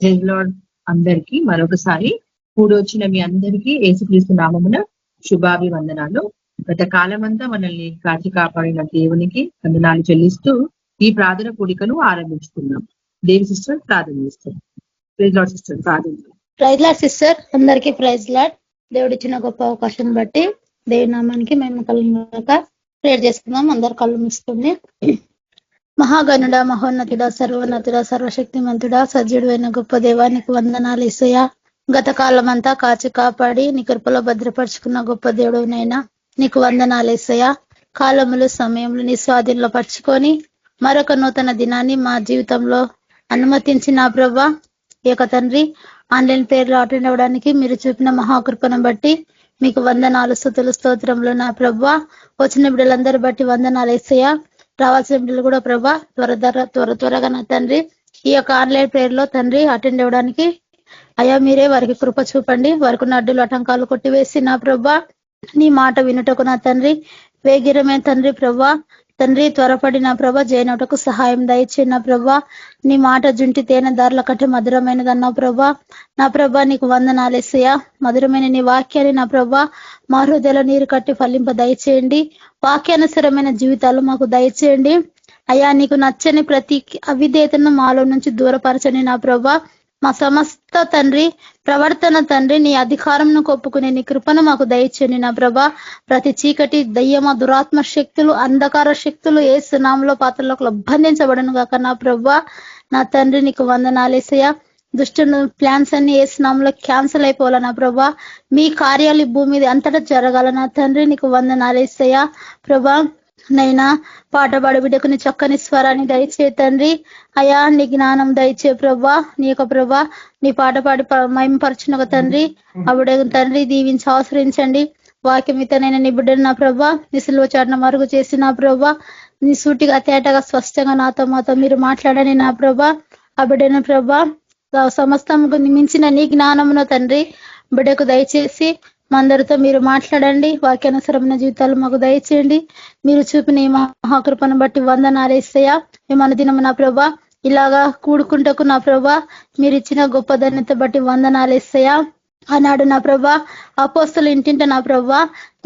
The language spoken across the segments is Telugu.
ప్రైజ్ లార్డ్ అందరికీ మరొకసారి కూడి వచ్చిన మీ అందరికీ యేసుక్రీస్తు నామమున శుభాభివందనాలు. గత కాలమంతా మనల్ని కాచి కాపాడిన దేవునికి వందనాలు చెల్లిస్తూ ఈ ప్రార్థన కూడికను ఆరంభించుకున్నాం. దేవి సిస్టర్ ప్రార్థన చేస్తారు. ప్రైజ్ లార్డ్ సిస్టర్ ప్రార్థన. ప్రైజ్ లార్డ్ సిస్టర్ అందరికీ ప్రైజ్ లార్డ్. దేవుడిచ్చిన గొప్ప అవకాశం బట్టి దేవుడి నామానికి మేము కలిగినాక ప్రేయర్ చేసుకుందాం. అందరు కళ్ళు మూసుకుంది. మహాగణుడ, మహోన్నతుడ, సర్వోన్నతుడ, సర్వశక్తిమంతుడ, సజ్జుడైన గొప్ప దేవానికి వందనాలు యేసయ్యా. గత కాలం అంతా కాచి కాపాడి నీ కృపలో భద్రపరుచుకున్న గొప్ప దేవుడునైనా నీకు వందనాలు యేసయ్యా. కాలములు సమయంలో నీ స్వాధీనంలో పరుచుకొని మరొక నూతన దినాన్ని మా జీవితంలో అనుమతించిన ప్రభా ఈ యొక్క తండ్రి ఆన్లైన్ పేర్లు అటెండ్ అవ్వడానికి మీరు చూపిన మహాకృపను బట్టి మీకు వందనాలు, స్తుతులు, స్తోత్రంలో నా ప్రభా. వచ్చిన బిడ్డలందరూ బట్టి వందనాలు యేసయ్యా. రావాల్సిన బిడ్డలు కూడా ప్రభా త్వరగా నా తండ్రి ఈ యొక్క ఆన్లైన్ ప్రేయర్లో తండ్రి అటెండ్ అవ్వడానికి అయ్యా మీరే వారికి కృప చూపండి. వారికి అడ్డులు ఆటంకాలు కొట్టివేసి నా ప్రభా నీ మాట వినుటకు నా తండ్రి వేగిరమైన తండ్రి ప్రభా తండ్రి త్వరపడి నా ప్రభా జయనటకు సహాయం దయచే నా ప్రభా. నీ మాట జుంటి తేనె దారుల కంటే మధురమైనదన్నా ప్రభా. నా ప్రభా నీకు వందనాలేసయ్యా. మధురమైన నీ వాక్యాన్ని నా ప్రభా మా హృదయలో నీరు కట్టి ఫలింప దయచేయండి. వాక్యానుసరమైన జీవితాలు మాకు దయచేయండి అయ్యా. నీకు నచ్చని ప్రతి అవిధేయతను మాలో నుంచి దూరపరచని నా ప్రభా. మా సమస్త తండ్రి ప్రవర్తన తండ్రి నీ అధికారంను కొప్పుకునే నీ కృపను మాకు దయచేయండి నా ప్రభా. ప్రతి చీకటి దయ్యమ దురాత్మ శక్తులు అంధకార శక్తులు యేసు నామములో పాత్రలకు బంధించబడను గాక నా ప్రభా. నా తండ్రి నీకు వందనాలేసయ్యా. దుష్టుని ప్లాన్స్ అన్ని యేసు నామములో క్యాన్సిల్ అయిపోవాల నా ప్రభా. మీ కార్యాలు భూమి మీద అంతటా జరగాల నా తండ్రి నీకు వందనాలేసయ్యా. ప్రభా నైనా పాట పాడు బిడ్డకు నీ చక్కని స్వరాన్ని దయచే తండ్రి అయా. నీ జ్ఞానం దయచే ప్రభా. నీ యొక్క ప్రభా నీ పాట పాడి మహిమపరచును ఒక తండ్రి అవిడ తండ్రి దీవించి ఆశ్రయించండి. వాక్యమితనైనా నీ బిడ్డను నా ప్రభా నీ సిలువ చాటున మరుగు చేసి నా ప్రభా నీ సూటిగా తేటగా స్పష్టంగా నాతో మాతో మీరు మాట్లాడని నా ప్రభా. ఆ బిడ్డను ప్రభా సమస్తంకు మించిన నీ జ్ఞానమును తండ్రి బిడ్డకు దయచేసి మా అందరితో మీరు మాట్లాడండి. వాక్యానుసరమైన జీవితాలు మాకు దయచేయండి. మీరు చూపిన ఈ మహాకృపను బట్టి వందనాలు యేసయ్యా. మేము అనుదినము నా ప్రభా ఇలాగా కూడుకుంటకు నా ప్రభా మీరు ఇచ్చిన గొప్ప ధన్యత బట్టి వందనాలు యేసయ్యా. ఆనాడు నా ప్రభా అపోస్తలు ఇంటింట నా ప్రభా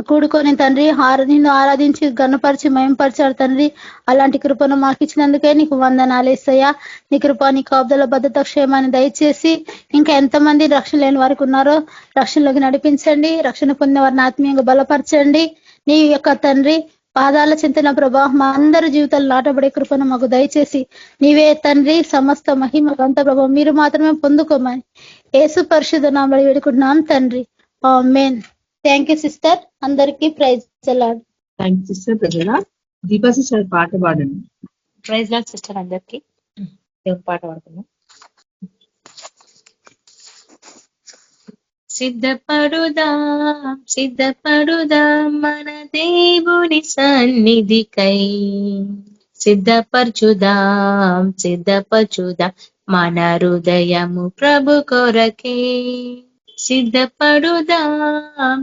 కూడుకొని తండ్రి నిన్ను ఆరాధించి గణపరిచి మయంపరిచారు తండ్రి. అలాంటి కృపను మాకు ఇచ్చినందుకే నీకు వందనాలు యేసయ్యా. నీ కృప నీ కాపుదల భద్రత క్షేమాన్ని దయచేసి ఇంకా ఎంతమంది రక్షణ లేని వారికి ఉన్నారో రక్షణలోకి నడిపించండి. రక్షణ పొందిన వారిని ఆత్మీయంగా బలపరచండి. నీ యొక్క తండ్రి పాదాల చింతన ప్రభా మా అందరి జీవితాలు నాటబడే కృపను మాకు దయచేసి నీవే తండ్రి సమస్త మహిమ గంత ప్రభా మీరు మాత్రమే పొందుకోమని యేసు పరిశుద్ధ నామములో వేడుకుంటున్నాం తండ్రి. ఆమేన్. Thank you sister. అందరికీ praise lord. Thank you sister. ప్రజల దీపా సిస్టర్ పాట పాడండి. ప్రైజ్ లార్డ్ సిస్టర్ అందరికీ. పాట పాడుతున్నాం. సిద్ధపడుదాం మన దేవుని సన్నిధికై. సిద్ధపరచుదాం మన హృదయము ప్రభు కొరకే. సిద్ధపడుదాం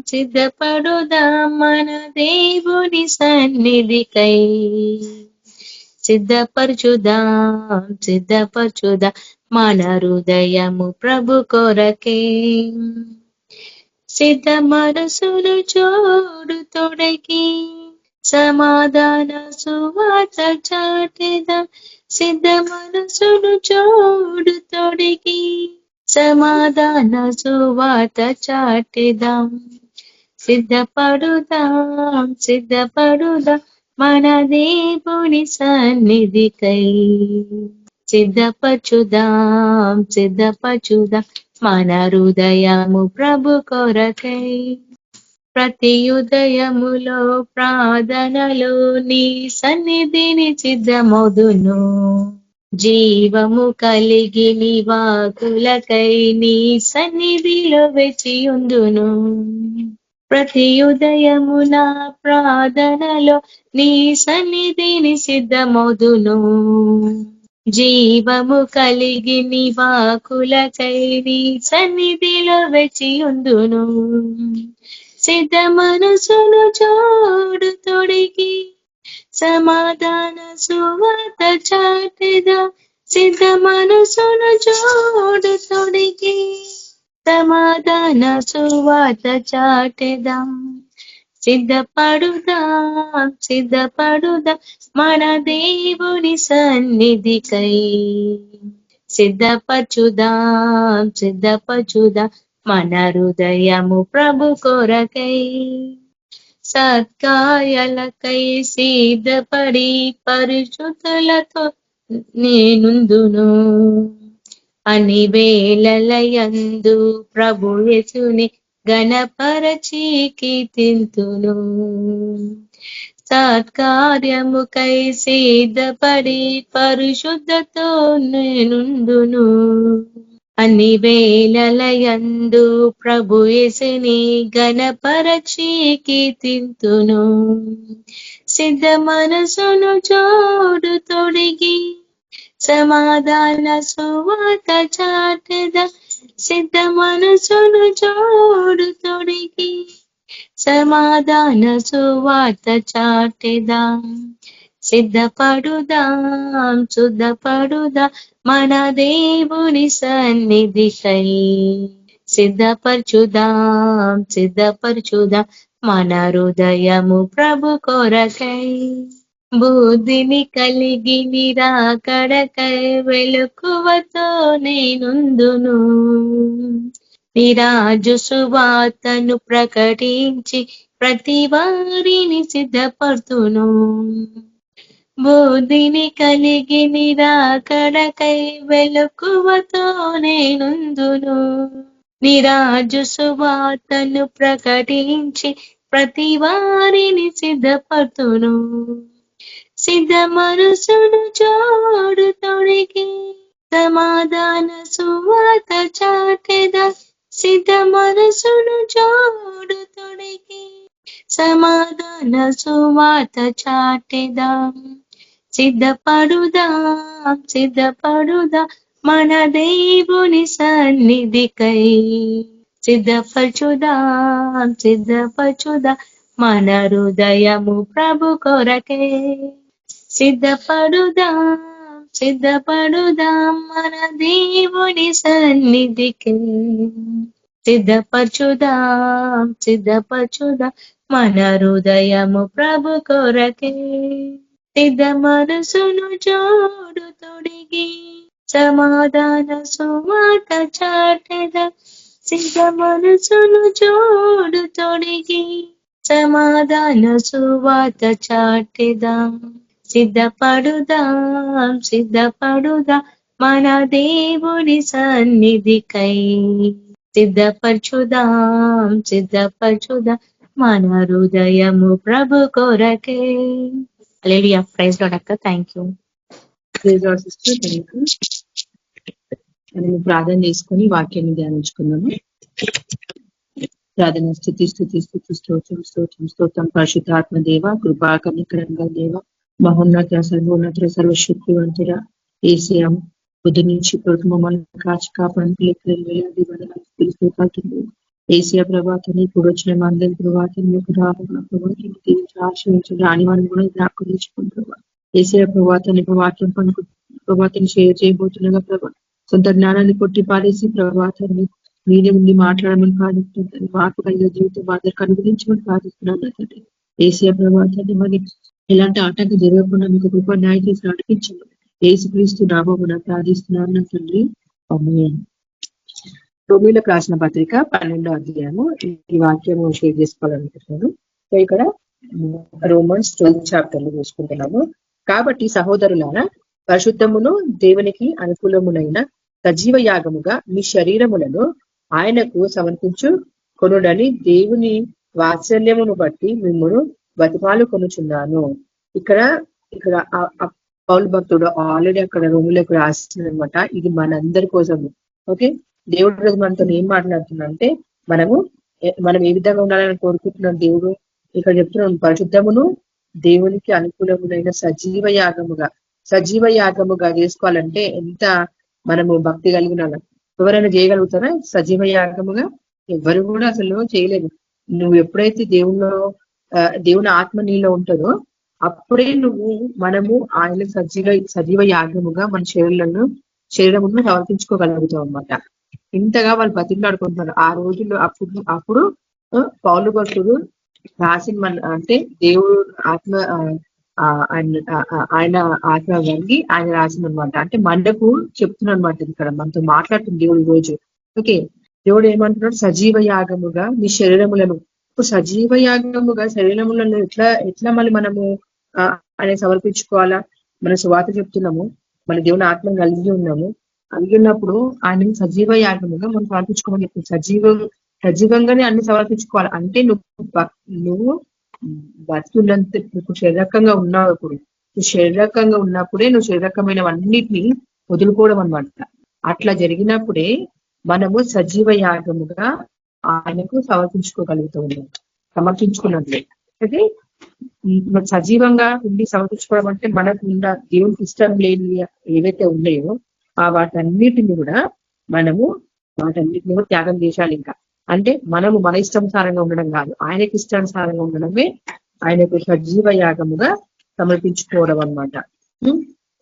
మన దేవుని సన్నిధికై. సిద్ధపరచుదాం మన హృదయము ప్రభు కొరకే. సిద్ధ మనసును చోడు తొడగి సమాధాన సువార్త చాటెదాం. సిద్ధ మనసును చోడు తొడగి సమాధాన సువార్త చాటెదాం. సిద్ధపడుదాం మన దేవుని సన్నిధికై. సిద్ధపరచుదాం మన హృదయము ప్రభు కొరకై. ప్రతి ఉదయములో ప్రార్థనలో నీ సన్నిధిని సిద్ధమౌదును. జీవము కలిగి నీ వాకులకై నీ సన్నిధిలో వెచియుందును. ప్రతి ఉదయమున ప్రార్థనలో నీ సన్నిధిని సిద్ధమౌదును. జీవము కలిగి నీ వాకులకై నీ సన్నిధిలో వెచియుందును. సిద్ధ మనసును చోడు తొడిగి సమాధాన సువార్త చాటెదా. సిద్ధ మనసును జోడు తొడిగి సమాధాన సువాత చాటెదాం. సిద్ధపడుదా మన దేవుని సన్నిధికై. సిద్ధపరచుదా మన హృదయము ప్రభు కొరకై. సత్కార్యాలకై సిద్ధపడి పరిశుద్ధులతో నేనుందును. అని వేళలయందు ప్రభు యేసుని గణపరచి కీర్తింతును. సత్కార్యముకై సిద్ధపడి పరిశుద్ధతో నేనుందును. అన్ని వేళలయందు ప్రభు యేసుని గణపరచి కీర్తింతును. సిద్ధ మనసును జోడు తొడిగి సమాధాన సువాత చాటెదా. సిద్ధ మనసును జోడు తొడిగి సమాధాన సువాత చాటెదా. సిద్ధపడుదా మన దేవుని సన్నిధికై. సిద్ధపరచుదా మన హృదయము ప్రభు కొరకై. బుద్ధిని కలిగి నిరాకడకై వెలుకువతో నేనుందును. నిరాజు సువార్తను ప్రకటించి ప్రతి వారిని సిద్ధపడుతును. బుద్ధిని కలిగి నిరాకడకై వెలుకువతో నేనుందును. నిరాజు సువార్తను ప్రకటించి ప్రతి వారిని సిద్ధపడుతును. సిద్ధ మనసును జోడు తొడిగి సమాధాన సువాత చాటెదా. సిద్ధ మనసును జోడు తొడిగి సమాధాన సువాత చాటెదా. సిద్ధపడుదా మన దేవుని సన్నిధికై. సిద్ధపరచుదా మన హృదయము ప్రభు కొరకే. సిద్ధపడుదా మన దేవుని సన్నిధికి. సిద్ధపరచుదా మన హృదయము ప్రభు కొరకే. సిద్ధ మనసును జోడు తొడిగి సమాధాన సువాత చాటెదా. సిద్ధ మనసును జోడు తొడిగి సమాధాన సువాత చాటెదా. సిద్ధపడుదా మన దేవుని సన్నిధికై. సిద్ధపరచుదా మన హృదయము ప్రభు కొరకే. హల్లెలూయా. ప్రైజ్ లార్డ్ అక్క. Thank you. మనం ప్రార్థన చేసుకుని వాక్యాన్ని ధ్యానించుకున్నాము. ప్రార్థన. స్తుతి స్తోత్రం పరిశుద్ధాత్మ దేవ, కృపా కనికరంగా దేవ, మహోన్నత సర్వోన్నత సర్వశక్తివంతుడ ఏసీఎ బుద్ధి నుంచి మమ్మల్ని కాచి కాపాడానికి ఏసీఆ ప్రభాతాన్ని ఇప్పుడు వచ్చిన మందరి ప్రభాతం మీకు రాబోతున్న ఆశ్రయించి రాని వారిని కూడా జ్ఞాపకం ఏసీఆ ప్రభాతాన్ని వాక్యం ప్రభాతాన్ని షేర్ చేయబోతుండగా ప్రభా సొంత జ్ఞానాన్ని కొట్టి పారేసి ప్రభాతాన్ని మీరే ఉండి మాట్లాడమని ప్రార్థిస్తుంది. మార్పు కలిగే జీవితం అందరికి అనుగ్రహించమని ప్రార్థిస్తున్నాను. ఏసీఆ ప్రభాతాన్ని మరి ఎలాంటి ఆటంకం జరగకుండా మీకు కృప న్యాయ చేసి నడిపించమని యేసుక్రీస్తు నామమున ప్రార్థిస్తున్నాను నా తండ్రి. ఆమేన్. రోమీయులకు రాసిన పత్రిక 12వ అధ్యాయము ఈ వాక్యము షేర్ చేసుకోవాలనుకుంటున్నాను. సో ఇక్కడ రోమన్స్ 12th చాప్టర్ లో చూసుకుంటున్నాము. కాబట్టి సహోదరులారా, పరిశుద్ధమును దేవునికి అనుకూలమునైన సజీవ యాగముగా మీ శరీరములను ఆయనకు సమర్పించు కొనుడని దేవుని వాత్సల్యమును బట్టి మిమ్మల్ని బతిమాలు కొనుచున్నాను. ఇక్కడ పౌలు భక్తుడు ఆల్రెడీ అక్కడ రోమిలకు రాసిందనమాట. ఇది మనందరి కోసము. ఓకే, దేవుడు రోజు మనతో ఏం మాట్లాడుతున్నా అంటే మనం ఏ విధంగా ఉండాలని కోరుకుంటున్నాం. దేవుడు ఇక్కడ చెప్తున్నాం, పరిశుద్ధమును దేవునికి అనుకూలములైన సజీవ యాగముగా చేసుకోవాలంటే ఎంత మనము భక్తి కలిగిన ఎవరైనా చేయగలుగుతారా? సజీవ యాగముగా ఎవరు కూడా అసలు చేయలేరు. నువ్వు ఎప్పుడైతే దేవుని ఆత్మ నీలో ఉంటుందో అప్పుడే మనము ఆయన సజీవ యాగముగా మన శరీరమును సమర్పించుకోగలుగుతాం అన్నమాట. ఇంతగా వాళ్ళు బతిమలాడుకుంటున్నారు ఆ రోజుల్లో. అప్పుడు పౌలు భక్తుడు రాసిన అంటే దేవుడు ఆత్మ ఆయన ఆత్మ కలిగి ఆయన రాసిన అనమాట. అంటే మనకు చెప్తున్నాడు అనమాట. ఇక్కడ మనతో మాట్లాడుతుంది దేవుడు రోజు. ఓకే, దేవుడు ఏమంటున్నాడు? సజీవ యాగముగా మీ శరీరములను. ఇప్పుడు సజీవ యాగముగా శరీరములను ఎట్లా మళ్ళీ మనము ఆయన సమర్పించుకోవాలా? మన సువాత చెప్తున్నాము, మన దేవుని ఆత్మను కలిగి ఉన్నాము. కలిగి ఉన్నప్పుడు ఆయన సజీవ యాగముగా మనం సమర్పించుకోమని చెప్తుంది. సజీవంగానే అన్ని సమర్పించుకోవాలి. అంటే నువ్వు బతుకున్నంత ఇప్పుడు శరీరకంగా ఉన్నావు. ఇప్పుడు శరీరకంగా ఉన్నప్పుడే నువ్వు శరీరకమైనవన్నిటిని వదులుకోవడం అనమాట. అట్లా జరిగినప్పుడే మనము సజీవ యాగముగా ఆయనకు సమర్పించుకున్నట్లే. అయితే సజీవంగా ఉండి సమర్పించుకోవడం అంటే మనకు ఉన్న దేవునికి ఇష్టం లేని ఏవైతే ఉన్నాయో వాటన్నిటిని కూడా త్యాగం చేశాలి. ఇంకా అంటే మనము మన ఇష్టానుసారంగా ఉండడం కాదు, ఆయనకి ఇష్టానుసారంగా ఉండడమే ఆయనకు సజీవ యాగముగా సమర్పించుకోవడం అన్నమాట.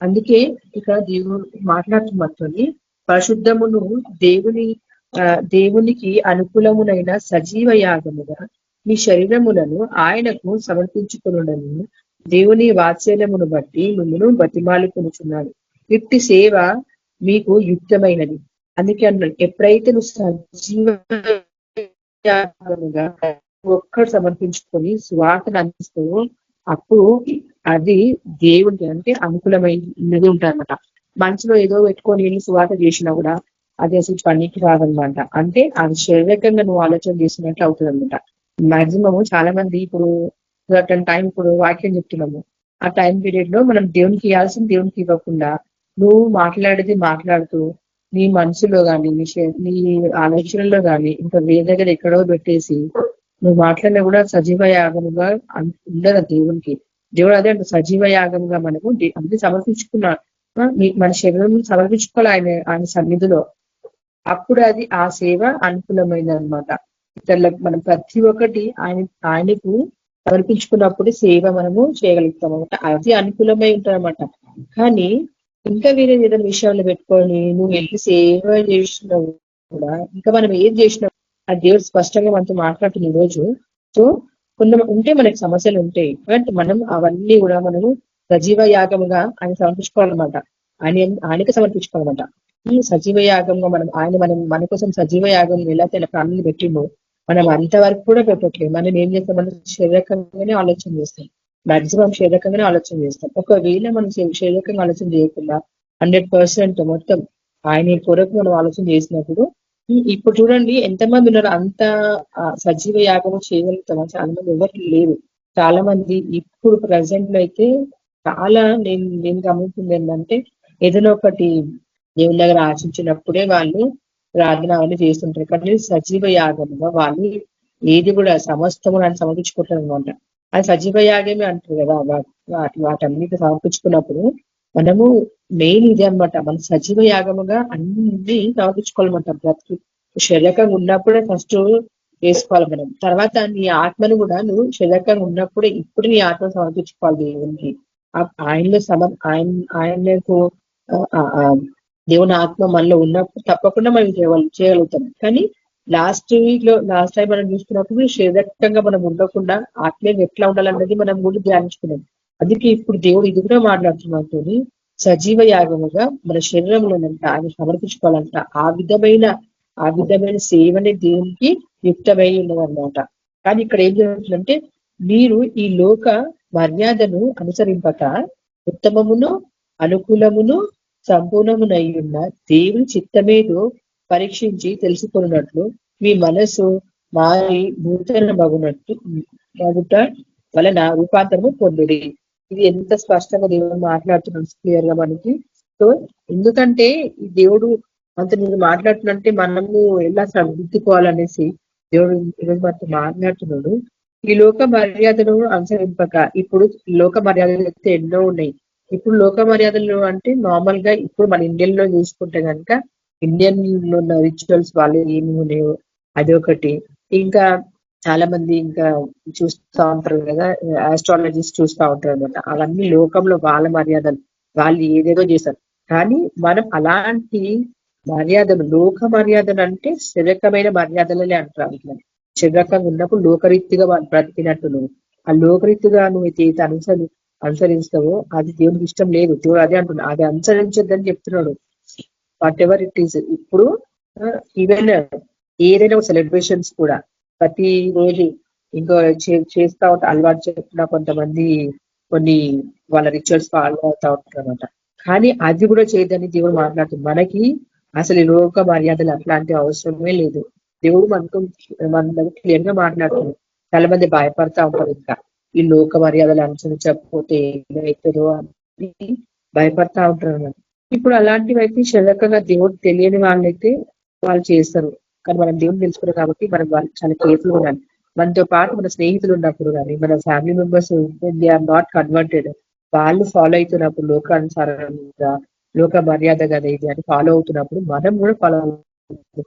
అందుకే ఇక దేవుడు మాట్లాడుతున్నట్టు పరిశుద్ధమును దేవునికి అనుకూలమునైన సజీవ యాగముగా మీ శరీరములను ఆయనకు సమర్పించుకునుడని దేవుని వాత్సల్యమును బట్టి మిమ్మల్ని బతిమాలుకొనుచున్నాడు. ఇట్టి సేవ మీకు యుక్తమైనది. అందుకే అన్నాడు, ఎప్పుడైతే నువ్వు సజీవంగా ఒక్కడు సమర్పించుకొని స్వార్థను అందిస్తావో అప్పుడు అది దేవుడికి అంటే అనుకూలమైనది ఉంటారన్నమాట. మనసులో ఏదో పెట్టుకొని వెళ్ళి స్వార్థ చేసినా కూడా అది అసలు పనికి రాదనమాట. అంటే అది శారీరకంగా నువ్వు ఆలోచన చేసినట్లు అవుతుంది అనమాట. మాక్సిమం చాలా మంది ఇప్పుడు టైం, ఇప్పుడు వాక్యం చెప్తున్నాము, ఆ టైం పీరియడ్ లో మనం దేవునికి ఇవ్వాల్సింది దేవునికి ఇవ్వకుండా నువ్వు మాట్లాడుతూ నీ మనసులో కానీ నీ ఆలోచనలో కానీ ఇంకా వేరే దగ్గర ఎక్కడో పెట్టేసి నువ్వు మాట్లాడినా కూడా సజీవ యాగముగా ఉండదు దేవునికి. దేవుడు అదే అంటే సజీవ యాగంగా మనము అన్ని సమర్పించుకున్నా మన శరీరం సమర్పించుకోవాలి ఆయన సన్నిధిలో. అప్పుడు అది ఆ సేవ అనుకూలమైనది అనమాట. ఇతరులకు మనం ప్రతి ఒక్కటి ఆయనకు సమర్పించుకున్నప్పుడు సేవ మనము చేయగలుగుతాం అనమాట. అది అనుకూలమై ఉంటారన్నమాట. కానీ ఇంకా వేరే ఏదైనా విషయాల్లో పెట్టుకొని నువ్వు ఎంత సేవ చేసినావు కూడా, ఇంకా మనం ఏం చేసినావు ఆ దేవుడు స్పష్టంగా మనతో మాట్లాడుతున్న ఈ రోజు. సో కొన్ని ఉంటే మనకి సమస్యలు ఉంటాయి, బట్ మనం అవన్నీ కూడా మనము సజీవ యాగముగా ఆయన సమర్పించుకోవాలన్నమాట. ఆయనకి సమర్పించుకోవాలన్నమాట. ఈ సజీవ యాగంగా మన కోసం సజీవ యాగం ఎలా తన ప్రాణాలు పెట్టిండో మనం అంతవరకు కూడా పెట్టట్లేదు. మనం ఏం చేస్తాం? మనం శారీరకంగానే ఆలోచన చేస్తాం, మాక్సిమం శారీరకంగానే ఆలోచన చేస్తాం. ఒకవేళ మనం శారీరకంగా ఆలోచన చేయకుండా 100% మొత్తం ఆయన కొరకు మనం ఆలోచన చేసినప్పుడు, ఇప్పుడు చూడండి ఎంతమంది ఉన్నారు అంత సజీవ యాగము చేయగలుగుతామా? చాలా మంది ఎవరు లేరు. చాలా మంది ఇప్పుడు ప్రజెంట్ లో అయితే చాలా నేను గమనించింది ఏంటంటే, ఏదైనా ఒకటి దేవుని దగ్గర ఆశించినప్పుడే వాళ్ళు ప్రార్థన అవన్నీ చేస్తుంటారు. కానీ సజీవ యాగముగా వాళ్ళు ఏది కూడా సమస్తము అని సమర్పించుకుంటారు అనమాట. అది సజీవ యాగమే అంటారు కదా. వాటన్నిటి సమర్పించుకున్నప్పుడు మనము మెయిన్ ఇదే అనమాట, మన సజీవ యాగముగా అన్ని సమర్పించుకోవాలన్నమాట. బ్రతుకు శరీరకంగా ఉన్నప్పుడే ఫస్ట్ చేసుకోవాలి మనం. తర్వాత నీ ఆత్మను కూడా నువ్వు శరీరకంగా ఉన్నప్పుడే ఇప్పుడు నీ ఆత్మ సమర్పించుకోవాలి దేవునికి. ఆయనకు దేవుని ఆత్మ మనలో ఉన్నప్పుడు తప్పకుండా మనం చేయగలుగుతాం. కానీ లాస్ట్ టైం మనం చూసుకున్నప్పుడు శరీరకంగా మనం ఉండకుండా ఆత్మీయం ఎట్లా ఉండాలన్నది మనం కూడా ధ్యానించుకున్నాం. అందుకే ఇప్పుడు దేవుడు ఇది కూడా మాట్లాడుతున్నట్టు సజీవ యాగముగా మన శరీరంలోనంట ఆయన సమర్పించుకోవాలంట. ఆ విధమైన సేవనే దేవునికి యుక్తమై ఉన్నదన్నమాట. కానీ ఇక్కడ ఏం జరుగుతుందంటే, మీరు ఈ లోక మర్యాదను అనుసరింపక ఉత్తమమును అనుకూలమును సంపూర్ణమునై ఉన్న దేవుని చిత్తమేదో పరీక్షించి తెలుసుకున్నట్లు మీ మనసు మారి నూతన మగుట వలన రూపాంతరము పొందుడి. ఇది ఎంత స్పష్టంగా దేవుడు మాట్లాడుతున్నాడు క్లియర్ గా మనకి. సో ఎందుకంటే ఈ దేవుడు అంత నేను మాట్లాడుతున్నంటే మనము ఎలా సరిదిద్దుకోవాలనేసి దేవుడు ఈరోజు మనతో మాట్లాడుతున్నాడు. ఈ లోక మర్యాదను అనుసరింపక, ఇప్పుడు లోక మర్యాదలు అయితే ఎన్నో ఉన్నాయి. ఇప్పుడు లోక మర్యాదలు అంటే నార్మల్ గా ఇప్పుడు మన ఇండియన్ లో చూసుకుంటే కనుక ఇండియన్ లో ఉన్న రిచువల్స్ వాళ్ళు ఏమి ఉన్నాయో అదొకటి. ఇంకా చాలా మంది ఇంకా చూస్తూ ఉంటారు కదా, ఆస్ట్రాలజిస్ట్ చూస్తూ ఉంటారు అనమాట. అవన్నీ లోకంలో వాళ్ళ మర్యాదలు, వాళ్ళు ఏదేదో చేశారు. కానీ మనం అలాంటి మర్యాదలు, లోక మర్యాదలు అంటే శరీరకమైన మర్యాదలనే అంటారు. శరీరకంగా ఉన్నప్పుడు లోకరీతిగా వాళ్ళు బ్రతికినట్టు నువ్వు ఆ లోకరీతిగా నువ్వు అయితే అనుసరిస్తావో అది దేవునికి ఇష్టం లేదు. దేవుడు అదే అంటున్నాడు, అది అనుసరించద్దని చెప్తున్నాడు. What ever it is. ఇప్పుడు ఈవెన్ ఏదైనా సెలబ్రేషన్స్ కూడా ప్రతి రోజు ఇంకో చేస్తా ఉంటే అలవాటు చెప్పిన కొంతమంది కొన్ని వాళ్ళ రిచువల్స్ ఫాలో అవుతా ఉంటారు అనమాట. కానీ అది కూడా చేయదని దేవుడు మాట్లాడుతుంది. మనకి అసలు ఈ లోక మర్యాదలు అట్లాంటి అవసరమే లేదు. దేవుడు మన దగ్గర క్లియర్ గా మాట్లాడుతుంది. చాలా మంది భయపడతా ఉంటారు, ఇంకా ఈ లోక మర్యాదలు అనుసరించకపోతే ఏమవుతుందో అని భయపడతా ఉంటారు అన్నమాట. ఇప్పుడు అలాంటివి అయితే శరీరకంగా దేవుడు తెలియని వాళ్ళైతే వాళ్ళు చేస్తారు. కానీ మనం దేవుడు తెలుసుకున్నాం కాబట్టి మనం వాళ్ళకి చాలా కేర్ఫుల్ ఉండాలి. మనతో పాటు మన స్నేహితులు ఉన్నప్పుడు కానీ, మన family members they are not converted, వాళ్ళు ఫాలో అవుతున్నప్పుడు లోకానుసారంగా లోక మర్యాద కదా ఇది అని ఫాలో అవుతున్నప్పుడు మనం కూడా ఫాలో అవుతున్నాం.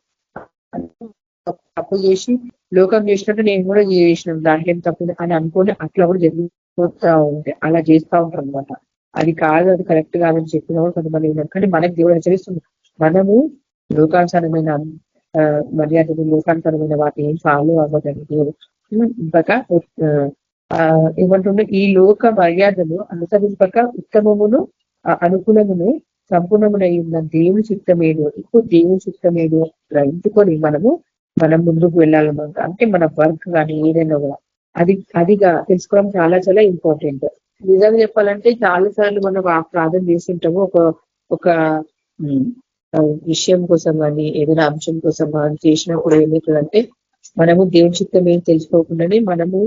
తప్పు చేసి లోకం చేసినట్టు నేను కూడా చేసిన దాంట్లో ఏం తప్పు అని అనుకోని అట్లా కూడా జరిగిపోతా ఉంటాయి. అలా చేస్తూ ఉంటారు అనమాట. అది కాదు, అది కరెక్ట్ కాదని చెప్పిన కూడా కొంతమంది ఉన్నారు. కానీ మనకి దేవుడు హెచ్చరిస్తుంది, మనము లోకానుసారమైన మర్యాదలు, లోకానుసారమైన వాటిని ఏం ఫాలో అవ్వదండి దేవుడు. ఇంపక ఏమంటుండే, ఈ లోక మర్యాదలు అనుసరింపక ఉత్తమమును అనుకూలమును సంపూర్ణమునై ఉన్న దేవుని చిత్తమేదో. ఇప్పుడు దేవుని చిత్తమేదో గ్రహించుకొని మనం ముందుకు వెళ్ళాలన్నమాట. అంటే మన వర్క్ కానీ ఏదైనా కూడా అదిగా తెలుసుకోవడం చాలా చాలా ఇంపార్టెంట్. నిజంగా చెప్పాలంటే చాలా సార్లు మనం ప్రార్థన చేస్తుంటాము ఒక విషయం కోసం కానీ ఏదైనా అంశం కోసం కానీ చేసినప్పుడు ఏమవుతుందంటే, మనము దేవుని చిత్తం ఏం తెలుసుకోకుండానే మనము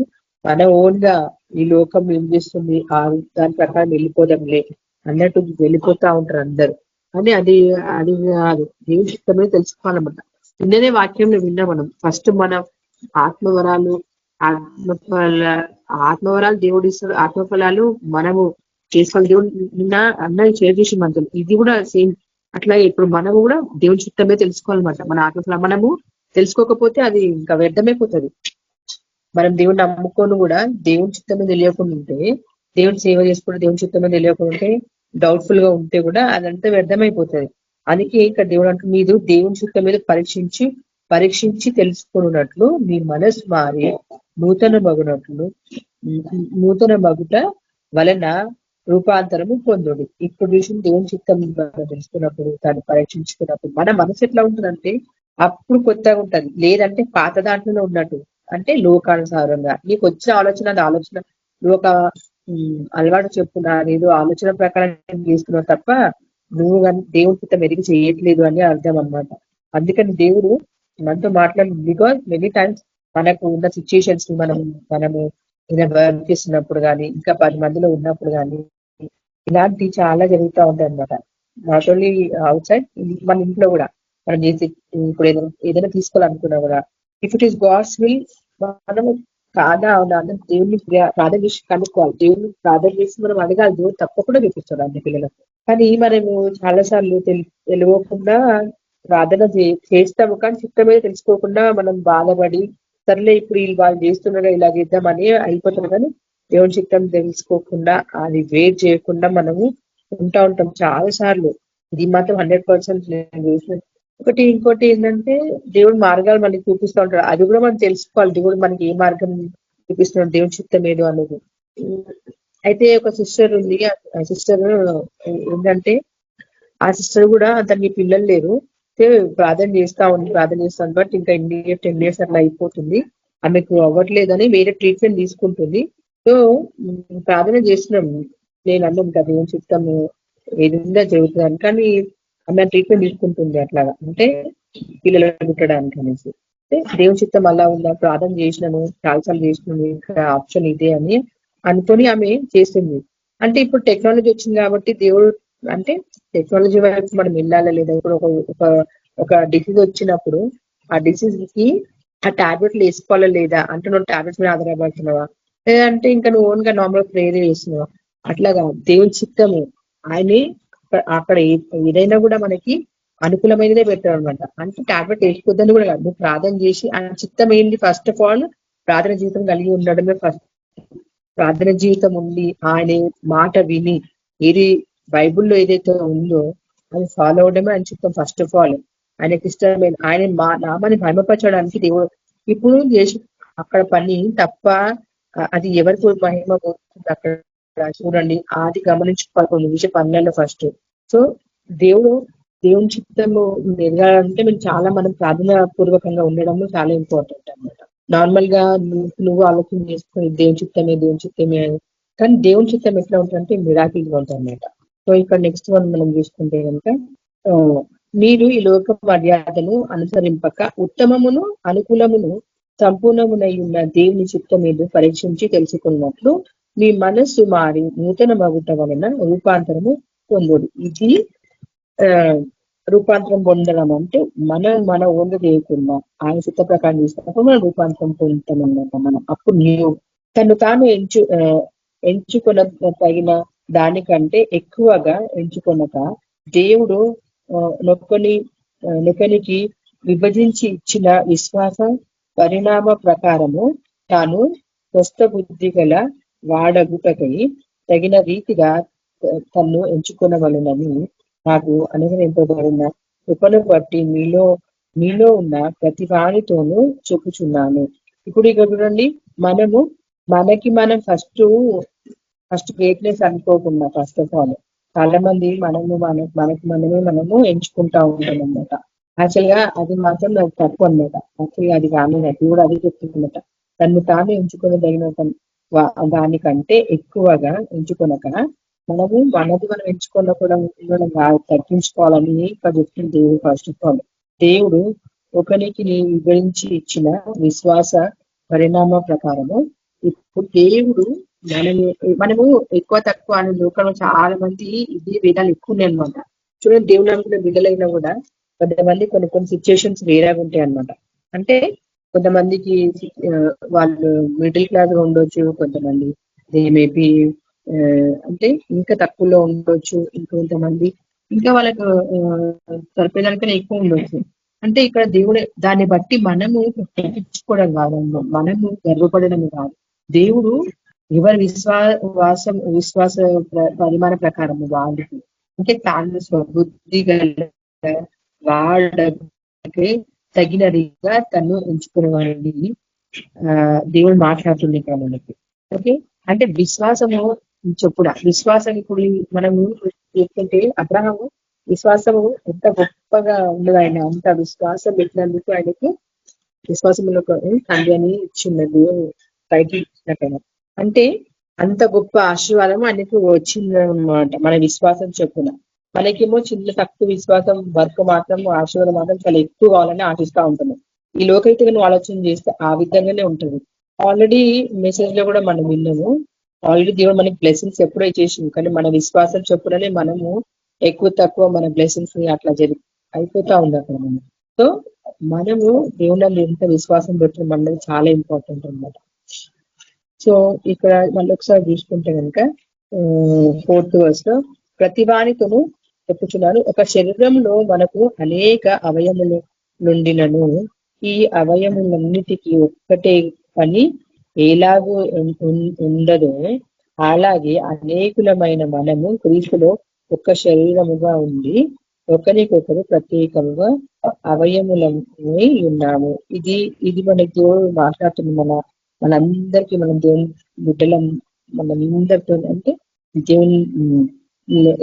మన ఓన్ గా ఈ లోకం ఏం చేస్తుంది దాని ప్రకారం వెళ్ళిపోదాంలే అన్నట్టు వెళ్ళిపోతా ఉంటారు అందరు. కానీ అది అది కాదు, దేవుని చిత్తమే తెలుసుకోవాలన్నమాట. నిన్ననే వాక్యంలో విన్నా మనం. ఫస్ట్ మనం ఆత్మవరాలు ఆత్మవరాలు దేవుడు ఇస్తాడు, ఆత్మఫలాలు మనము చేసుకోవాలి. దేవుడు నిన్న అన్నది షేర్ చేసి మంత్రులు ఇది కూడా సేమ్ అట్లాగే. ఇప్పుడు మనము కూడా దేవుని చిత్తమే తెలుసుకోవాలన్నమాట. మన ఆత్మఫలం మనము తెలుసుకోకపోతే అది ఇంకా వ్యర్థమైపోతుంది. మనం దేవుడిని నమ్ముకొని కూడా దేవుని చిత్తమే తెలియకుండా ఉంటే, దేవుని సేవ చేసుకుంటే దేవుని చిత్తమే తెలియకుండా ఉంటే, డౌట్ఫుల్ గా ఉంటే కూడా అదంతా వ్యర్థమైపోతుంది. అందుకే ఇక్కడ దేవుడు అంటూ మీరు దేవుని చిత్తం మీద పరీక్షించి తెలుసుకున్నట్లు మీ మనసు మారి నూతన మగుట వలన రూపాంతరము పొందుడు. ఇప్పుడు విషయం దేవుని చిత్తం తెలుసుకున్నప్పుడు, దాన్ని పరీక్షించుకున్నప్పుడు మన మనసు ఎట్లా ఉంటుందంటే అప్పుడు కొత్తగా ఉంటది. లేదంటే పాత దాంట్లోనే ఉన్నట్టు, అంటే లోకానుసారంగా నీకు వచ్చిన ఆలోచన నువ్వు ఒక అలవాటు చెప్పున్నా ఏదో ఆలోచన ప్రకారం చేస్తున్నావు తప్ప నువ్వు కానీ దేవుని చిత్తం ఎదిగి చేయట్లేదు అని అర్థం అనమాట. అందుకని దేవుడు మనతో మాట్లాడు. బికాజ్ మెనీ టైమ్స్ మనకు ఉన్న సిచ్యుయేషన్స్ మనము వర్క్ చేస్తున్నప్పుడు కానీ, ఇంకా 10 మందిలో ఉన్నప్పుడు కానీ ఇలాంటివి చాలా జరుగుతూ ఉంటాయి అనమాట. నాట్ ఓన్లీ అవుట్ సైడ్, మన ఇంట్లో కూడా మనం చేసి ఇప్పుడు ఏదైనా తీసుకోవాలనుకున్నా కూడా, if it is God's will మనము కాదా అవునా దేవుడిని ప్రార్థన చేసి కనుక్కోవాలి. దేవుడిని ప్రార్థన చేసి మనం అడగాలి. దేవుడు తప్పకుండా చూపిస్తాడు అన్ని పిల్లలకు. కానీ మనము చాలా సార్లు తెలియకుండా ప్రార్థన చేస్తాము, కానీ చిత్తం మీద తెలుసుకోకుండా మనం బాధపడి సర్లే ఇప్పుడు వాళ్ళు చేస్తున్నారా ఇలా చేద్దామని అయిపోతాం. కానీ దేవుని చిత్తం తెలుసుకోకుండా అది వెయిట్ చేయకుండా మనము ఉంటాం చాలా సార్లు. ఇది మాత్రం 100% నేను చూసిన. ఇంకోటి ఏంటంటే దేవుడు మార్గాలు మనకి చూపిస్తూ ఉంటాడు. అది కూడా మనం తెలుసుకోవాలి. దేవుడు మనకి ఏ మార్గం చూపిస్తున్నాడు, దేవుని చిత్తం ఏదో అనేది. అయితే ఒక సిస్టర్ ఉంది. ఆ సిస్టర్ ఏంటంటే ఆ సిస్టర్ కూడా దానికి పిల్లలు లేరు. ప్రార్థన చేస్తాను బట్ ఇంకా 10 years అట్లా అయిపోతుంది. ఆమెకు అవ్వట్లేదని వేరే ట్రీట్మెంట్ తీసుకుంటుంది. సో ప్రార్థన చేస్తున్నాం. నేను అన్నాను కదా దేవుని చిత్తము ఏదైనా జరుగుతుందని. కానీ ఆమె ట్రీట్మెంట్ తీసుకుంటుంది అట్లాగా, అంటే పిల్లలు పుట్టడానికి అనేసి. దేవుని చిత్తం అలా ఉందా, ప్రార్థన చేసినాను చాలాసార్లు చేసినాను, ఇంకా ఆప్షన్ ఇదే అని అనుకొని ఆమె చేస్తుంది. అంటే ఇప్పుడు టెక్నాలజీ వచ్చింది కాబట్టి దేవుడు అంటే టెక్నాలజీ వైపు మనం వెళ్ళాలా లేదా. ఇప్పుడు ఒక డిసీజ్ వచ్చినప్పుడు ఆ డిసీజ్ కి ఆ టాబ్లెట్లు వేసుకోవాలా లేదా అంటే నువ్వు టాబ్లెట్స్ మీద ఆధారపడుతున్నావా, లేదంటే ఇంకా నువ్వు ఓన్ గా నార్మల్ ప్రేయర్ చేస్తున్నావా. అట్లాగా దేవుని చిత్తము ఆయనే అక్కడ ఏదైనా కూడా మనకి అనుకూలమైనదే పెట్టారు అనమాట. అంటే టాబ్లెట్ వేసుకోవద్దని కూడా కాదు, నువ్వు ప్రార్థన చేసి ఆయన చిత్తం ఏంటి ఫస్ట్ ఆఫ్ ఆల్ ప్రార్థన జీవితం కలిగి ఉండడమే ఫస్ట్. ప్రార్థన జీవితం ఉండి ఆయన మాట విని ఏది బైబుల్లో ఏదైతే ఉందో అది ఫాలో అవడమే ఆయన చిత్తం. ఫస్ట్ ఆఫ్ ఆల్ ఆయనకి ఇష్టమైన ఆయన నామాన్ని మహిమపరచడానికి దేవుడు ఇప్పుడు చేసి అక్కడ పని తప్ప అది ఎవరికి మహిమ పోతుంది అక్కడ చూడండి. అది గమనించుకోవాలి విషయ పనులలో ఫస్ట్. సో దేవుని చిత్తము ఎదగాలంటే మనం ప్రార్థన పూర్వకంగా ఉండడము చాలా ఇంపార్టెంట్ అన్నమాట. నార్మల్ గా నువ్వు ఆలోచన చేసుకుని దేవుని చిత్తమే కానీ దేవుని చిత్తం ఎట్లా ఉంటుందంటే మిరాకిల్ గా ఉంటుంది అన్నమాట. సో ఇక్కడ నెక్స్ట్ వన్ మనం చూసుకుంటే కనుక మీరు ఈ లోక మర్యాదను అనుసరింపక ఉత్తమమును అనుకూలమును సంపూర్ణమునై ఉన్న దేవుని చిత్తం మీద పరీక్షించి తెలుసుకున్నట్లు మీ మనస్సు మారి నూతన మగుట వలన రూపాంతరము పొందుడు. ఇది రూపాంతరం పొందడం అంటే మన ఓన్గా చేయకుండా ఆయన చిత్త ప్రకారం చేసినప్పుడు మనం రూపాంతరం పొందుతాం అన్నమాట. మనం అప్పుడు తను తాను ఎంచుకొన తగిన దానికంటే ఎక్కువగా ఎంచుకొనక దేవుడు నొకనికి విభజించి ఇచ్చిన విశ్వాస పరిణామ ప్రకారము తాను స్వస్థ బుద్ధి గల వాడగుటకై తగిన రీతిగా తన్ను ఎంచుకొనవలనని నాకు అనుగ్రహింపబడిన కృపను బట్టి మీలో ఉన్న ప్రతి వారితోనూ చెప్పుచున్నాను. ఇప్పుడు ఇక్కడ చూడండి, మనకి మనం ఫస్ట్ గ్రేట్నెస్ అనుకోకుండా ఫస్ట్ ఆఫ్ ఆల్ చాలా మంది మనము ఎంచుకుంటా ఉంటాం అనమాట. యాక్చువల్ గా అది మాత్రం నాకు తప్పు అనమాట. యాక్చువల్గా అది కానీ కూడా అది చెప్తుందన్నమాట. తను తాను ఎంచుకునదగిన దానికంటే ఎక్కువగా ఎంచుకొనక మనది మనం ఎంచుకోవడం తగ్గించుకోవాలని ఇక్కడ చెప్తుంది దేవుడు. ఫస్ట్ ఆఫ్ ఆల్ దేవుడు ఒకరికి వివరించి ఇచ్చిన విశ్వాస పరిణామ ప్రకారము ఇప్పుడు దేవుడు మనము ఎక్కువ తక్కువ అనే లోకంలో చాలా మంది ఇది వేదాలు ఎక్కువ ఉన్నాయి అనమాట. చూడండి, దేవుడు నమ్ముకున్న బిడ్డలైనా కూడా కొంతమంది కొన్ని సిచ్యుయేషన్స్ వేరేగా ఉంటాయి అనమాట. అంటే కొంతమందికి వాళ్ళు మిడిల్ క్లాస్ గా ఉండొచ్చు, కొంతమంది మేబీ అంటే ఇంకా తక్కువలో ఉండొచ్చు, ఇంకొంతమంది ఇంకా వాళ్ళకు సరిపోయేదానికన్నా ఎక్కువ ఉండొచ్చు. అంటే ఇక్కడ దేవుడు దాన్ని బట్టి మనము ప్రకటించుకోవడం కాదు, మనము గర్వపడడం కాదు. దేవుడు ఎవరి విశ్వాస పరిమాణ ప్రకారం వాళ్ళకి అంటే తాను స్వబుద్ధి వాళ్ళకి తగిన రీతిగా తను ఎంచుకునే వాళ్ళని దేవుడు మాట్లాడుతుంది ఇక్కడ మనకి. ఓకే, అంటే విశ్వాసము చెప్పుడా విశ్వాసం. ఇప్పుడు మనము చూస్తుంటే అబ్రహాము విశ్వాసము ఎంత గొప్పగా ఉన్నది. ఆయన అంత విశ్వాసం పెట్టినందుకు ఆయనకి విశ్వాసంలో తండ్రి అని ఇచ్చినది టైటిల్ ఇచ్చినట్టు. అంటే అంత గొప్ప ఆశీర్వాదం ఆయనకు వచ్చింది అనమాట మన విశ్వాసం చెప్పున. మనకేమో చిన్న తక్కువ విశ్వాసం వర్క్ మాత్రం ఆశీర్వాదం మాత్రం చాలా ఎక్కువ కావాలని ఆశిస్తూ ఉంటున్నాం. ఈ లోకైతే ఆలోచన చేస్తే ఆ విధంగానే ఉంటుంది. ఆల్రెడీ మెసేజ్ లో కూడా మనం విన్నాము, ఆల్రెడీ దేవుడు మనకి బ్లెస్సింగ్స్ ఎప్పుడో చేసింది. కానీ మన విశ్వాసం చెప్పుడనే మనము ఎక్కువ తక్కువ మన బ్లెస్సింగ్స్ అట్లా అయిపోతా ఉంది అక్కడ మనం. సో మనము దేవుళ్ళని ఎంత విశ్వాసం పెట్టడం అన్నది చాలా ఇంపార్టెంట్ అన్నమాట. సో ఇక్కడ మళ్ళీ ఒకసారి చూసుకుంటే కనుక 4th verse లో ప్రతివానితోనూ చెప్పుచున్నాను, ఒక శరీరంలో మనకు అనేక అవయములు నుండినను ఈ అవయములన్నిటికీ ఒక్కటే పని ఎలాగో ఉండదో అలాగే అనేకులమైన మనము క్రీస్తులో ఒక్క శరీరముగా ఉండి ఒకరికొకరు ప్రత్యేకముగా అవయములమై ఉన్నాము. ఇది మనకి మాట్లాడుతుంది. మనందరికీ మనం దేవుని బిడ్డలం, మనందరితో అంటే దేవుని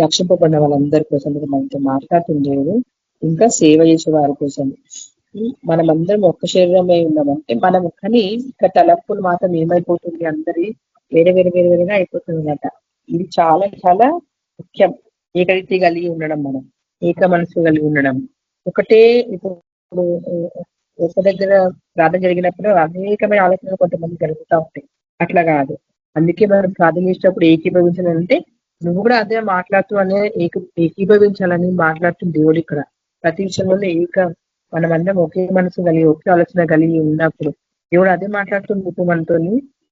రక్షింపబడిన వాళ్ళందరి కోసం మనతో మాట్లాడుతుంది దేవుడు. ఇంకా సేవ చేసే వారి కోసం మనమందరం ఒక్క శరీరమై ఉన్నామంటే మనం. కానీ ఇక్కడ తలంపులు మాత్రం ఏమైపోతుంది, అందరి వేరేగా అయిపోతుంది అన్నమాట. ఇది చాలా చాలా ముఖ్యం. ఏకరీతి కలిగి ఉండడం, మనం ఏక మనసు కలిగి ఉండడం. ఒకటే ఇప్పుడు ఒక దగ్గర ప్రార్థన జరిగినప్పుడు అనేకమైన ఆలోచనలు కొంతమంది జరుగుతూ ఉంటాయి. అట్లా కాదు. అందుకే మనం ప్రార్థన చేసేటప్పుడు ఏకీభవించాలంటే నువ్వు కూడా అదే మాట్లాడుతూ అనే ఏకీభవించాలని మాట్లాడుతుంది దేవుడు. ఇక్కడ ప్రతి విషయంలో మనమందరం ఒకే మనసు కలిగి ఒకే ఆలోచన కలిగి ఉన్నప్పుడు దేవుడు అదే మాట్లాడుతుంది ఇప్పుడు మనతో.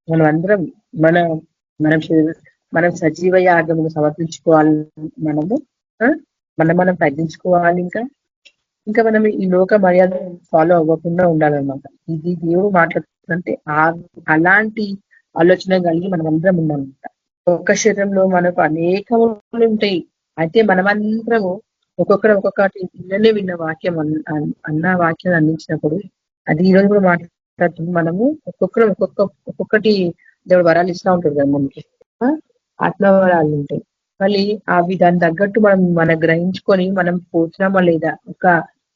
మనం అందరం మనం సజీవ యాగమును సమర్పించుకోవాలి. మనం తగ్గించుకోవాలి. ఇంకా మనం ఈ లోక మర్యాద ఫాలో అవ్వకుండా ఉండాలన్నమాట. ఇది దేవుడు మాట్లాడుతున్న చేస్తుందంటే అలాంటి ఆలోచన కలిగి మనం అందరం ఉన్నామంట. ఒక్క శరీరంలో మనకు అనేకములు ఉంటాయి. అయితే మనమందరము ఒక్కొక్కటి విన్న వాక్యం అన్న వాక్యాన్ని అందించినప్పుడు అది ఈ రోజు కూడా మాట్లాడుతుంది. మనము ఒక్కొక్కటి దేవుడు వరాలు ఇస్తూ ఉంటాడు కదా మనకి, ఆత్మవరాలు ఉంటాయి. మళ్ళీ అవి దాని తగ్గట్టు మనం గ్రహించుకొని మనం పోతున్నామా లేదా, ఒక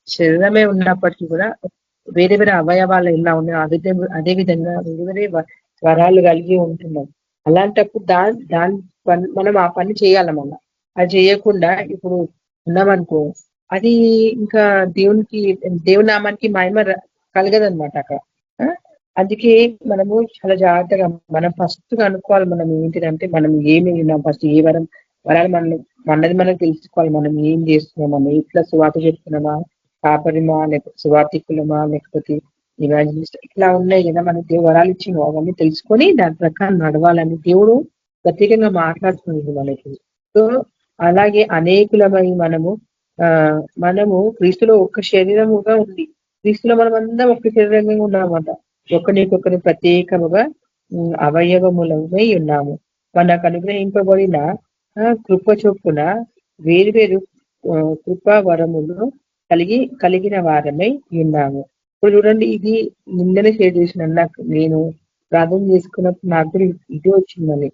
శరీరమే ఉన్నప్పటికీ కూడా వేరే వేరే అవయవాలు ఎలా ఉన్నాయో అదే విధంగా వేరే వేరే వరాలు కలిగి ఉంటున్నాం. అలాంటప్పుడు దాని మనం ఆ పని చేయాలన్నమాట. అది చేయకుండా ఇప్పుడు ఉన్నామనుకో, అది ఇంకా దేవుని నామానికి మహిమ కలగదనమాట అక్కడ. అందుకే మనము చాలా జాగ్రత్తగా మనం ఫస్ట్ అనుకోవాలి. మనం ఏంటిదంటే మనం ఏమి విన్నాం, ఫస్ట్ ఏ వరాలు మనది మనం తెలుసుకోవాలి. మనం ఏం చేస్తున్నాం, మనం ఇట్లా సువార్త చెప్తున్నామా, కాపరిమా, లేకపోతే సువార్థికులమా, లేకపోతే ఇవాంజలిస్ట్, ఇట్లా ఉన్నాయి కదా మనకి దేవుడు వరాలు ఇచ్చిన అవన్నీ తెలుసుకొని దాని ప్రకారం నడవాలని దేవుడు ప్రత్యేకంగా మాట్లాడుతుంది మనకి. సో అలాగే అనేకులమై మనము క్రీస్తులో ఒక్క శరీరముగా ఉంది. క్రీస్తులో మనం అందరం ఒక్క శరీరంగా ఉన్నామన్నమాట. ఒకరికొకరు ప్రత్యేకముగా అవయవములమై ఉన్నాము. మనకు అనుగ్రహింపబడిన కృప చొప్పున వేరు కృపా వరములు కలిగిన వారమై ఉన్నాము. ఇప్పుడు చూడండి, ఇది నిన్ననే షేర్ చేసిన నేను ప్రార్థన చేసుకున్నప్పుడు నాకు కూడా ఇది వచ్చిందని.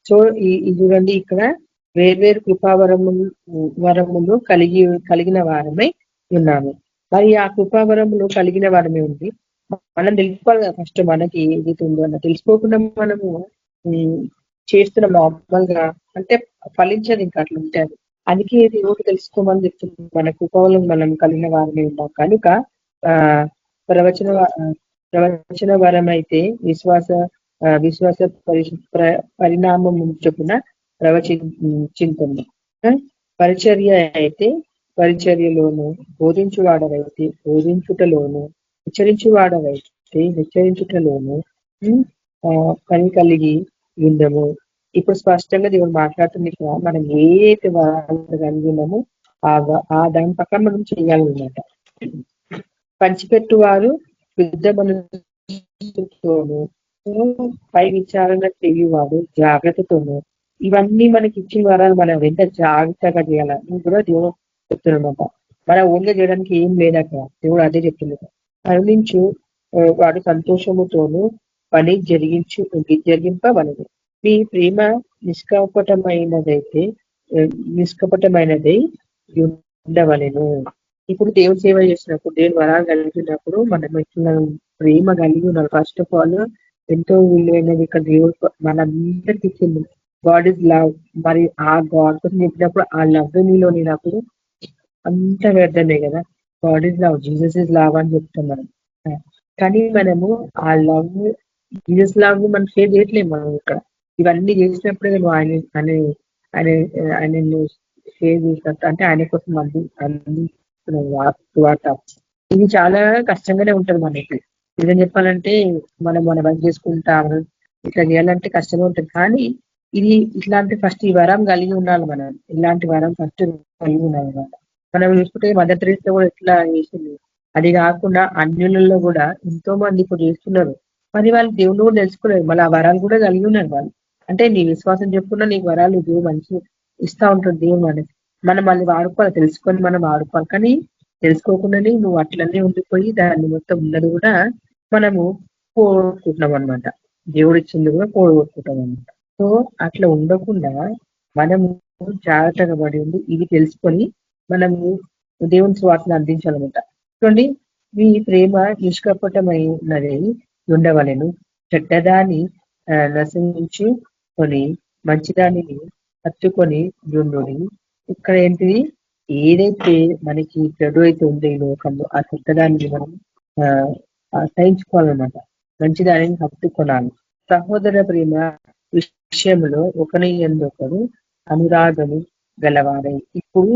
సో ఇది చూడండి, ఇక్కడ వేర్వేరు వరములు కలిగిన వారమై ఉన్నాము. మరి ఆ కృపావరములు కలిగిన వారమే ఉంది. మనం తెలుసుకోవాలి కదా ఫస్ట్ మనకి ఏది ఉందో అన్న. తెలుసుకోకుండా మనము చేస్తున్నాం నార్మల్ గా అంటే ఫలించదు, ఇంకా అట్లా ఉంటుంది. అందుకే దేవుడు తెలుసుకోమని చెప్తుంది. మన కృపవరం మనం కలిగిన వారమే ఉన్నాం కనుక ప్రవచన వరం అయితే విశ్వాస పరిణామం చొప్పున ప్రవచించింది. పరిచర్య అయితే పరిచర్యలోను, బోధించువాడవైతే బోధించుటలోను, హెచ్చరించువాడవైతే హెచ్చరించుటలోను పని కలిగి ఉందము. ఇప్పుడు స్పష్టంగా దేవుడు మాట్లాడుతుంది కదా, మనం ఏదైతే కలిగి ఉన్నామో ఆ దాని పక్కన మనం చేయాలన్నమాట. పంచిపెట్టువారు యుద్ధ మనసుతోను, పై విచారణ చేయువాడు జాగ్రత్తతోను. ఇవన్నీ మనకి ఇచ్చిన వరాలు మనం ఎంత జాగ్రత్తగా చేయాలి నువ్వు కూడా దేవుడు చెప్తున్నమాట. మన ఓన్గా చేయడానికి ఏం లేదట, దేవుడు అదే చెప్తున్నాడు. కరుణించు వాడు సంతోషముతోను పని జరిగింపవలదు. మీ ప్రేమ నిష్కపటమైనదై ఉండవలెను. ఇప్పుడు దేవుడు సేవ చేసినప్పుడు, దేవుని వరాలు కలిగినప్పుడు మనం ఇట్లా ప్రేమ కలిగి ఉన్నారు. ఫస్ట్ ఆఫ్ ఆల్ ఎంతో విలువైనది ఇక్కడ దేవుడు మనందరికి ఇచ్చింది. God is love. మరి ఆ గాడ్ కోసం చెప్పినప్పుడు ఆ లవ్ నీలో లేనప్పుడు అంత వ్యర్థమే కదా. God is love, Jesus is love అని చెప్తాం మనం. కానీ మనము ఆ లవ్, జీసస్ లవ్ మనం షేర్ చేయట్లేము. మనం ఇక్కడ ఇవన్నీ చేసినప్పుడే నువ్వు ఆయన షేర్ చేసినట్టు, అంటే ఆయన కోసం వార్త. ఇది చాలా కష్టంగానే ఉంటది మనకి. నిజం చెప్పాలంటే మనం వర్క్ చేసుకుంటాము, ఇట్లా చేయాలంటే కష్టంగా ఉంటుంది. కానీ ఇది ఇట్లాంటి ఫస్ట్ ఈ వరం కలిగి ఉండాలి. మనం ఇలాంటి వరం ఫస్ట్ కలిగి ఉండాలి. మనం చూసుకుంటే మదర్ తెరీసా కూడా ఎట్లా చేసింది. అది కాకుండా అన్యులలో కూడా ఎంతో మంది ఇప్పుడు చేస్తున్నారు. మరి వాళ్ళు దేవుని కూడా తెలుసుకోలేదు, మళ్ళీ ఆ వరాలు కూడా కలిగి ఉన్నారు వాళ్ళు. అంటే నీ విశ్వాసం చెప్పుకున్నా నీకు వరాలు దేవుడు మంచి ఇస్తా ఉంటుంది. దేవుడు మనం మళ్ళీ వాడుకోవాలి, తెలుసుకొని మనం వాడుకోవాలి. కానీ తెలుసుకోకుండానే నువ్వు అట్లనే ఉండిపోయి దాన్ని మొత్తం ఉన్నది కూడా మనము పోగొట్టుకుంటున్నాం అనమాట. దేవుడు ఇచ్చింది కూడా పోగొట్టుకుంటాం అనమాట. సో అట్లా ఉండకుండా మనము జాగ్రత్తగా పడి ఉంది ఇది తెలుసుకొని మనము దేవుని స్వార్థను అందించాలన్నమాట. చూడండి, మీ ప్రేమ నిష్కపటమైనది ఉండవలెను. చెడ్డదాన్ని నశించుకొని మంచిదానిని హత్తుకొని ఉండుడి. ఇక్కడ ఏంటిది, ఏదైతే మనకి చెడు అయితే ఉందో ఈ లోకంలో ఆ చెడ్డదాన్ని మనం సహించుకోవాలన్నమాట. మంచిదానిని హత్తుకొనాలి. సహోదర ప్రేమ విషయంలో ఒకరి ఎందుకరు అనురాగము గలవారై. ఇప్పుడు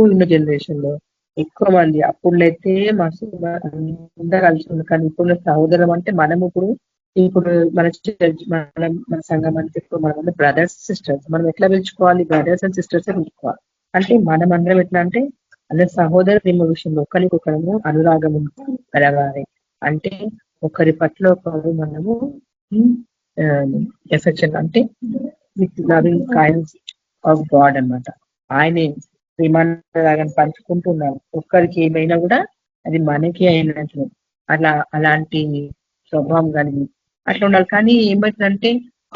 ఉన్న జనరేషన్ లో ఎక్కువ మంది, అప్పుడులైతే మస్తు అందరూ కలిసి ఉంది. కానీ ఇప్పుడు సహోదరం అంటే మనం ఇప్పుడు మన సంఘం అంటే ఇప్పుడు మనం బ్రదర్స్ సిస్టర్స్. మనం ఎట్లా పిలుచుకోవాలి, బ్రదర్స్ అండ్ సిస్టర్స్ పిలుచుకోవాలి. అంటే మనం అందరం ఎట్లా అంటే అందరు సహోదర ప్రేమ విషయంలో ఒకరికొకరము అనురాగము గలవారై. అంటే ఒకరి పట్ల ఒకరు మనము ఎఫెక్షన్ అంటే with loving kinds of God అన్నమాట. ఆయనే ప్రేమాన్ని పంచుకుంటున్నారు. ఒక్కరికి ఏమైనా కూడా అది మనకి అయినట్లు అలాంటి స్వభావం కలిగి అట్లా ఉండాలి. కానీ ఏమవుతుందంటే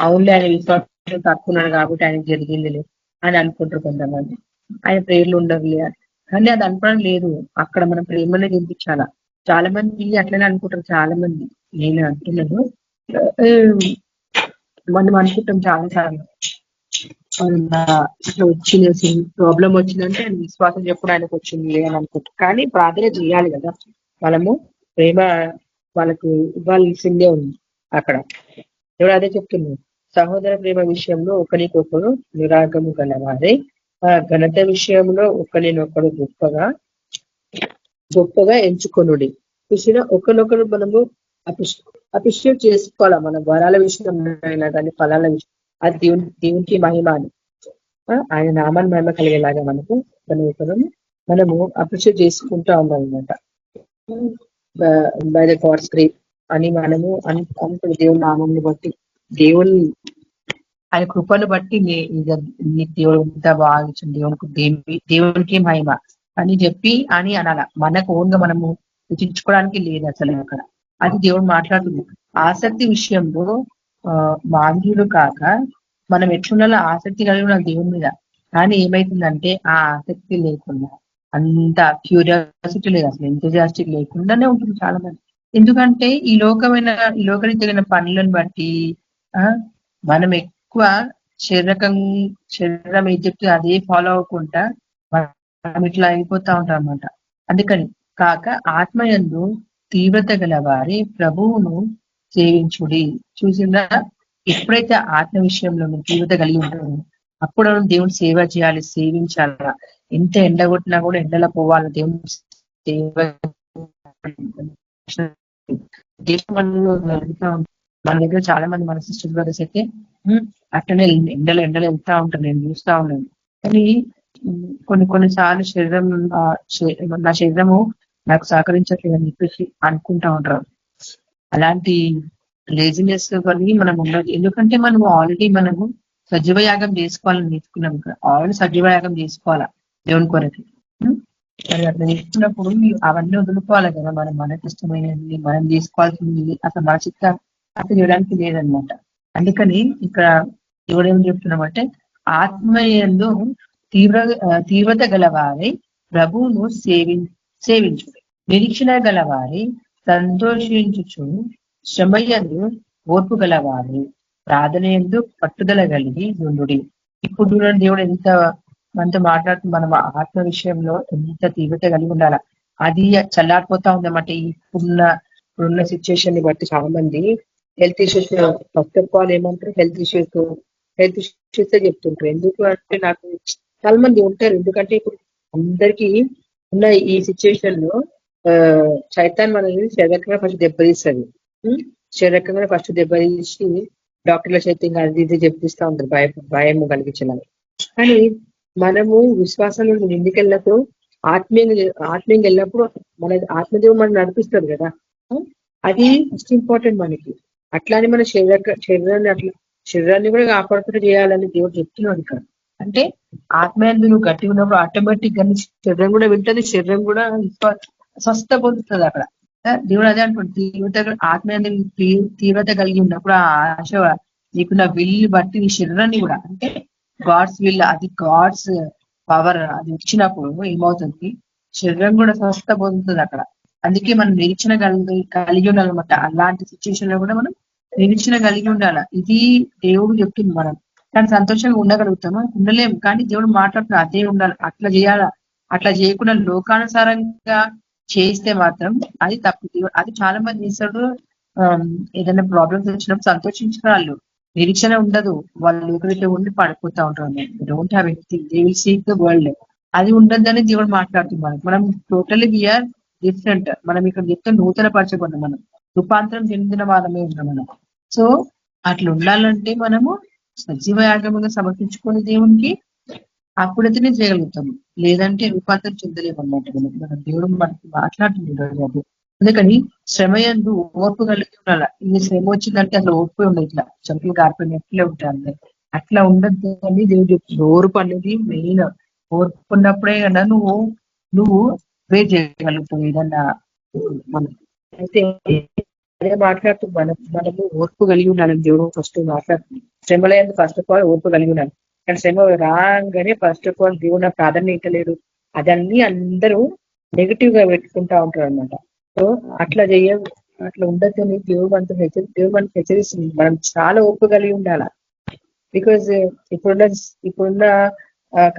అవునులే ఆయన విశ్వాసం తక్కున్నాడు కాబట్టి ఆయనకు జరిగింది లేదు అని అనుకుంటారు కొంతమంది. ఆయన ప్రేర్లు ఉండవులే కానీ అది అనుకోవడం లేదు. అక్కడ మనం ప్రేమనే చూపించాలా. చాలా మంది అట్లనే అనుకుంటారు. చాలా మంది నేను అంటున్నాను మనం అనుకుంటాం చాలా సార్లు ఇట్లా వచ్చింది ప్రాబ్లం వచ్చిందంటే ఆయన విశ్వాసం చెప్పుడు ఆయనకు వచ్చింది అని అనుకుంటాం. కానీ ప్రార్థన చేయాలి కదా. మనము ప్రేమ వాళ్ళకు ఇవ్వాల్సిందే ఉంది అక్కడ. ఎవరు అదే చెప్తున్నాడు, సహోదర ప్రేమ విషయంలో ఒకరికొకరు నిరాగము గలవారే, ఘనత విషయంలో ఒకరినొకరు గొప్పగా ఎంచుకొనుడి. చూసినా ఒకరినొకరు మనము అప్రిషియేట్ చేసుకోవాలా. మన వరాల విషయంలో అయినా కానీ ఫలాల విషయం అది దేవునికి మహిమ అని ఆయన నామాన్ని మహిమ కలిగేలాగా మనము అప్రిషియేట్ చేసుకుంటా ఉండాలన్నమాట. బై ద గాడ్స్ గ్రేస్ అని మనము అనుకుంటాం. దేవుని నామంని బట్టి దేవుని ఆయన కృపను బట్టి నీకు దేవుడు ఇంత బాగా దేవునికి మహిమ అని చెప్పి అని అనాల. మనకు ఓన్గా మనము సూచించుకోవడానికి లేదు అసలు అక్కడ. అది దేవుడు మాట్లాడుతుంది. ఆసక్తి విషయంలో మాంద్యులు కాక మనం ఎట్లుండాలో ఆసక్తి కలిగి ఉన్న దేవుని మీద. కానీ ఏమైతుందంటే ఆ ఆసక్తి లేకుండా అంత క్యూరియాసిటీ లేదు, అసలు ఎంతజాస్టిక్ లేకుండానే ఉంటుంది చాలా మంది. ఎందుకంటే ఈ లోకానికి తగిన పనులను బట్టి మనం ఎక్కువ శరీరం ఏది చెప్తే అదే ఫాలో అవ్వకుండా మనం ఇట్లా అయిపోతా ఉంటాం అన్నమాట. అందుకని కాక ఆత్మయందు తీవ్రత గల వారి ప్రభువును సేవించుడి. చూసిందా, ఎప్పుడైతే ఆత్మ విషయంలో తీవ్రత కలిగి ఉంటారో అప్పుడు దేవుని సేవ చేయాలి, సేవించాలా. ఎంత ఎండ కొట్టినా కూడా ఎండలో పోవాలి దేవుని సేవ. మన దగ్గర చాలా మంది మన సిస్టర్ బ్రదర్స్ అయితే అట్లనే ఎండలు వెళ్తా ఉంటారు, నేను చూస్తా ఉన్నాను. కానీ కొన్నిసార్లు నా శరీరము నాకు సహకరించట్లేదు అని చెప్పేసి అనుకుంటా ఉంటారు. అలాంటి లేజినెస్ కలిగి మనం ఉండదు. ఎందుకంటే మనము ఆల్రెడీ మనము సజీవయాగం చేసుకోవాలని నేర్చుకున్నాం. ఆల్రెడీ సజీవయాగం చేసుకోవాలా దేవుని కొరకు. మరి అట్లా నేర్చుకున్నప్పుడు అవన్నీ వదులుకోవాలి కదా. మనకి ఇష్టమైనది మనం చేసుకోవాల్సింది అసలు మన చిత్తం అసలు చేయడానికి లేదనమాట. అందుకని ఇక్కడ ఎవడేం చెప్తున్నామంటే ఆత్మయందు తీవ్రత గలవారి ప్రభువును సేవించు, నిరీక్షణ గలవారి సంతోషించుచు, శ్రమయందు ఓర్పు గలవారి ప్రార్థన యందు పట్టుదల కలిగి ఉండుడి. ఇప్పుడు దేవుడు మనతో మాట్లాడుతూ మనం ఆత్మ విషయంలో ఎంత తీవ్రత కలిగి ఉండాలా. అది చల్లారిపోతా ఉందన్నమాట. ఇప్పుడున్న సిచ్యువేషన్ ని బట్టి చాలా మంది health issues, first of all ఏమంటారు, హెల్త్ ఇష్యూస్ చెప్తుంటారు. ఎందుకు అంటే నాకు చాలా మంది ఉంటారు. ఎందుకంటే ఇప్పుడు అందరికీ ఉన్న ఈ సిచ్యువేషన్ లో చైతాన్ మనల్ని శరీరకంగా ఫస్ట్ దెబ్బతీస్తుంది. శరీరకంగా ఫస్ట్ దెబ్బతీసి డాక్టర్ల చేత అది ఇది చెప్పిస్తూ ఉంటారు, భయం కలిగించాలని. కానీ మనము విశ్వాసంలో ముందుకెళ్ళినప్పుడు ఆత్మీయంగా వెళ్ళినప్పుడు మన ఆత్మదేవుడు మనం నడిపిస్తుంది కదా. అది ఫస్ట్ ఇంపార్టెంట్ మనకి. అట్లానే మన శరీరాన్ని కూడా కాపాడుకుంటూ చేయాలని దేవుడు చెప్తున్నాడు ఇక్కడ. అంటే ఆత్మీయంగా నువ్వు గట్టిగా ఉన్నప్పుడు ఆటోమేటిక్ గా శరీరం కూడా వింటది, శరీరం కూడా స్వస్థ పొందుతుంది అక్కడ. దేవుడు అదే అనుకుంటుంది, ఆత్మీయంగా తీవ్రత కలిగి ఉన్నప్పుడు ఆ ఆశ నీకున్న విల్లు బట్టి నీ శరీరాన్ని కూడా, అంటే గాడ్స్ విల్, అది గాడ్స్ పవర్ అది ఇచ్చినప్పుడు ఏమవుతుంది, శరీరం కూడా స్వస్థ పొందుతుంది అక్కడ. అందుకే మనం నిరీక్షణ కలిగి ఉండాలన్నమాట. అలాంటి సిచ్యువేషన్ లో కూడా మనం నిరీక్షణ కలిగి ఉండాలి. ఇది దేవుడు చెప్తుంది. మనం కానీ సంతోషంగా ఉండగలుగుతామా? ఉండలేము. కానీ దేవుడు మాట్లాడుతున్నా అదే ఉండాలి, అట్లా చేయాలా. అట్లా చేయకుండా లోకానుసారంగా చేస్తే మాత్రం అది తప్పు. అది చాలా మంది చేస్తాడు. ఏదైనా ప్రాబ్లమ్స్ వచ్చినప్పుడు సంతోషించాలి, నిరీక్షణ ఉండదు. వాళ్ళు ఎక్కడైతే ఉండి పడిపోతా ఉంటారు. Don't have anything, they will seek the world. అది ఉండద్దని దేవుడు మాట్లాడుతున్నాడు. మనం టోటల్లీ వీఆర్ డిఫరెంట్. మనం ఇక్కడ చెప్తే నూతన పరచబడిన, మనం రూపాంతరం చెందిన వాళ్ళమే ఉన్నాం మనం. సో అట్లా ఉండాలంటే మనము సజీవ యాగంగా సమర్పించుకునే దేవునికి అప్పుడైతేనే చేయగలుగుతాము. లేదంటే రూపాంతరం చెందలేము అన్నమాట. మన దేవుడు మనకి మాట్లాడుతున్నాడు. అందుకని శ్రమయందు ఓర్పు కలిగి ఉండాలి. ఈ శ్రమ వచ్చిందంటే అసలు ఓర్పు ఉండదు, ఇట్లా చెంపలు గారిపోయినట్లే ఉంటాయి అందరు. అట్లా ఉండద్దు అని దేవుడు చెప్తుంది. ఓర్పు అనేది మెయిన్. ఓర్పు ఉన్నప్పుడే కదా నువ్వు వే చేయగలుగుతావు ఏదన్నా. మనం అయితే అదే మాట్లాడుతూ మనము ఓర్పు కలిగి ఉండాలని దేవుడు ఫస్ట్ మాట్లాడుతుంది. శ్రమలందు ఫస్ట్ ఆఫ్ ఆల్ ఓర్పు కలిగి ఉండాలి. కానీ శ్రమ రాగానే ఫస్ట్ ఆఫ్ ఆల్ దేవుడు నాకు ప్రాధాన్యత లేడు, అదన్నీ అందరూ నెగిటివ్ గా పెట్టుకుంటా ఉంటారు అనమాట. సో అట్లా అట్లా ఉండద్దని దేవుడు మనకు హెచ్చరిస్తుంది. మనం చాలా ఓర్పు కలిగి ఉండాల. బికాజ్ ఇప్పుడున్న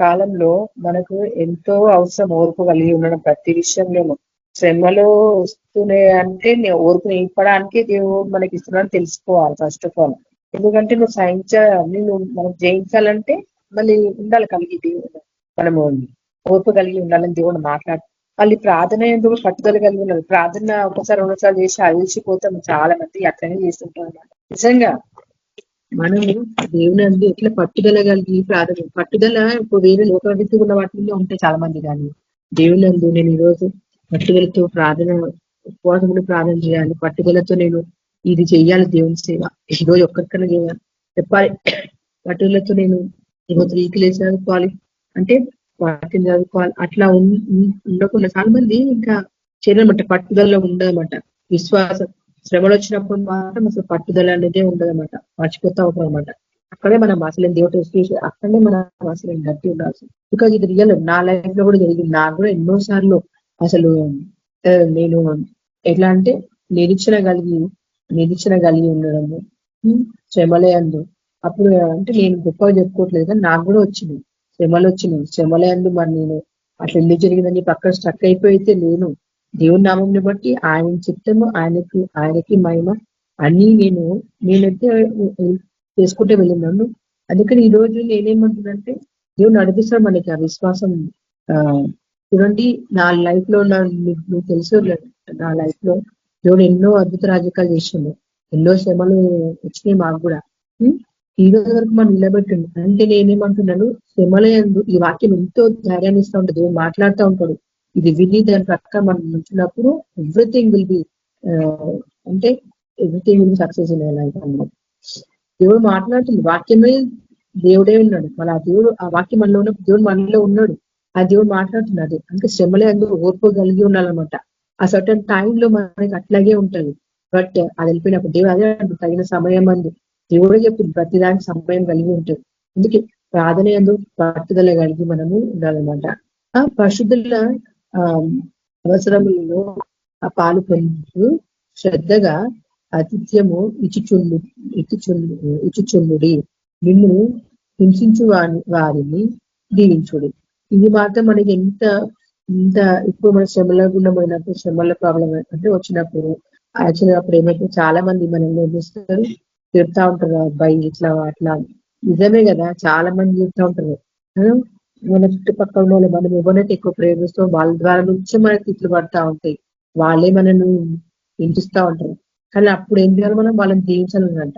కాలంలో మనకు ఎంతో అవసరం ఓర్పు కలిగి ఉండడం ప్రతి విషయంలోనూ. శ్రమలో వస్తున్నాయి అంటే ఓర్పు నింపడానికి దేవుడు మనకి ఇస్తున్నాడని తెలుసుకోవాలి ఫస్ట్ ఆఫ్ ఆల్. ఎందుకంటే నువ్వు మనం జయించాలంటే మళ్ళీ ఉండాలి కలిగి దేవుడు. మనము ఓర్పు కలిగి ఉండాలని దేవుడు మాట్లాడు. మళ్ళీ ప్రార్థన ఎందుకు పట్టుదల కలిగి ఉన్నారు. ప్రార్థన ఒకసారి రెండుసార్లు చేసి అలిసిపోతాం చాలా మంది, అట్లనే చేస్తుంటాం అన్నమాట. నిజంగా మనము దేవుని అందు ఎట్లా పట్టుదల కలిగి ప్రార్థన, పట్టుదల ఇప్పుడు వేరే లోకరీతిగా ఉన్న వాటిలో ఉంటాయి చాలా మంది. కానీ దేవుని అందు నేను ఈరోజు పట్టుదలతో ప్రార్థన, ఉపవాసములు ప్రార్థన చేయాలి, పట్టుదలతో నేను ఇది చెయ్యాలి, దేవుని సేవ ఈరోజు ఒక్కరికన్నా చేయాలి చెప్పాలి. పట్టుదలతో నేను ఈరోజు రీతిలేసి చదువుకోవాలి అంటే వాటిని చదువుకోవాలి. అట్లా ఉండకుండా చాలా మంది ఇంకా చేయాలన్నమాట, పట్టుదలలో ఉండదన్నమాట. విశ్వాసం శ్రమలు వచ్చినప్పుడు మాత్రం అసలు పట్టుదల అనేదే ఉండదన్నమాట, మర్చిపోతా ఉంటాం అనమాట. అక్కడే మనం అసలు దేవుడు అక్కడే మనం అసలు గట్టి ఉండాల్సి. బికాజ్ ఇది రియల్ నా లైఫ్ లో కూడా జరిగింది. నాకు కూడా ఎన్నో సార్లు అసలు నేను ఎట్లా అంటే నిరీక్షణ కలిగి ఉండడము శ్రమలే అందు. అప్పుడు అంటే నేను గొప్పగా చెప్పుకోవట్లేదు కానీ నాకు కూడా వచ్చింది శ్రమలే అందు. మరి నేను అట్లా ఎందుకు జరిగిందని పక్కన స్ట్రక్ అయిపోయితే నేను దేవుని నామంని బట్టి ఆయన చిత్తము ఆయనకి మహిమ అన్ని నేనైతే చేసుకుంటే వెళ్ళినాను. అందుకని ఈ రోజు నేనేమంటున్నానంటే దేవుడు నడిపిస్తాడు మనకి ఆ విశ్వాసం. చూడండి నా లైఫ్ లో నువ్వు తెలుసు, నా లైఫ్ లో దేవుడు ఎన్నో అద్భుత రాజకాలు చేసిండు, ఎన్నో శ్రమలు వచ్చినాయి మాకు కూడా. ఈ రోజు వరకు మనం నిలబెట్టండి. అంటే నేనేమంటున్నాను, శ్రమల యందు ఈ వాక్యం ఎంతో ధైర్యాన్ని ఇస్తూ ఉంటుంది. దేవుడు మాట్లాడుతూ ఉంటాడు. ఇది విని దాని ప్రకారం మనం ఉంచినప్పుడు ఎవ్రీథింగ్ విల్ బి అంటే everything will be success in life అన్నమాట. దేవుడు మాట్లాడుతుంది, వాక్యమే దేవుడే ఉన్నాడు. మళ్ళీ ఆ దేవుడు ఆ వాక్యం మనలో ఉన్నప్పుడు దేవుడు మనలో ఉన్నాడు. ఆ దేవుడు మాట్లాడుతున్నాడు. అంటే శ్రమలే అందరూ ఓర్పు కలిగి ఉండాలన్నమాట. ఆ సర్టన్ టైంలో మనకి అట్లాగే ఉంటది. బట్ అది వెళ్ళిపోయినప్పుడు దేవుడు అదే తగిన సమయం అందు దేవుడే చెప్పింది ప్రతిదానికి సమయం కలిగి ఉంటుంది. అందుకే ప్రార్థన యందు పట్టుదల కలిగి మనము ఉండాలన్నమాట. ఆ పరిశుద్ధుల అవసరములలో ఆ పాలు పొందుతూ శ్రద్ధగా ఆతిథ్యము ఇచ్చుచుండుడి, నిన్ను హింసించు వారిని దీవించుడి. ఇది మాత్రం మనకి ఎంత ఇప్పుడు మన శ్రమల గుండా పోయినప్పుడు, శ్రమల ప్రాబ్లం అంటే వచ్చినప్పుడు యాక్చువల్గా అప్పుడు ఏమైతే చాలా మంది మనల్ని ఏమిస్తారు, తిడతా ఉంటారు, అబ్బాయి ఇట్లా అట్లా. నిజమే కదా, చాలా మంది తిడతా ఉంటారు. మన చుట్టుపక్కల వాళ్ళు మనం ఎవరైతే ఎక్కువ ప్రేమిస్తాం వాళ్ళ ద్వారా నుంచి మనకి తిట్లు పడతా ఉంటాయి, వాళ్ళే మనల్ని హింసిస్తా ఉంటారు. కానీ అప్పుడు ఏం చేయాలి, మనం వాళ్ళని దీవించాలనంట.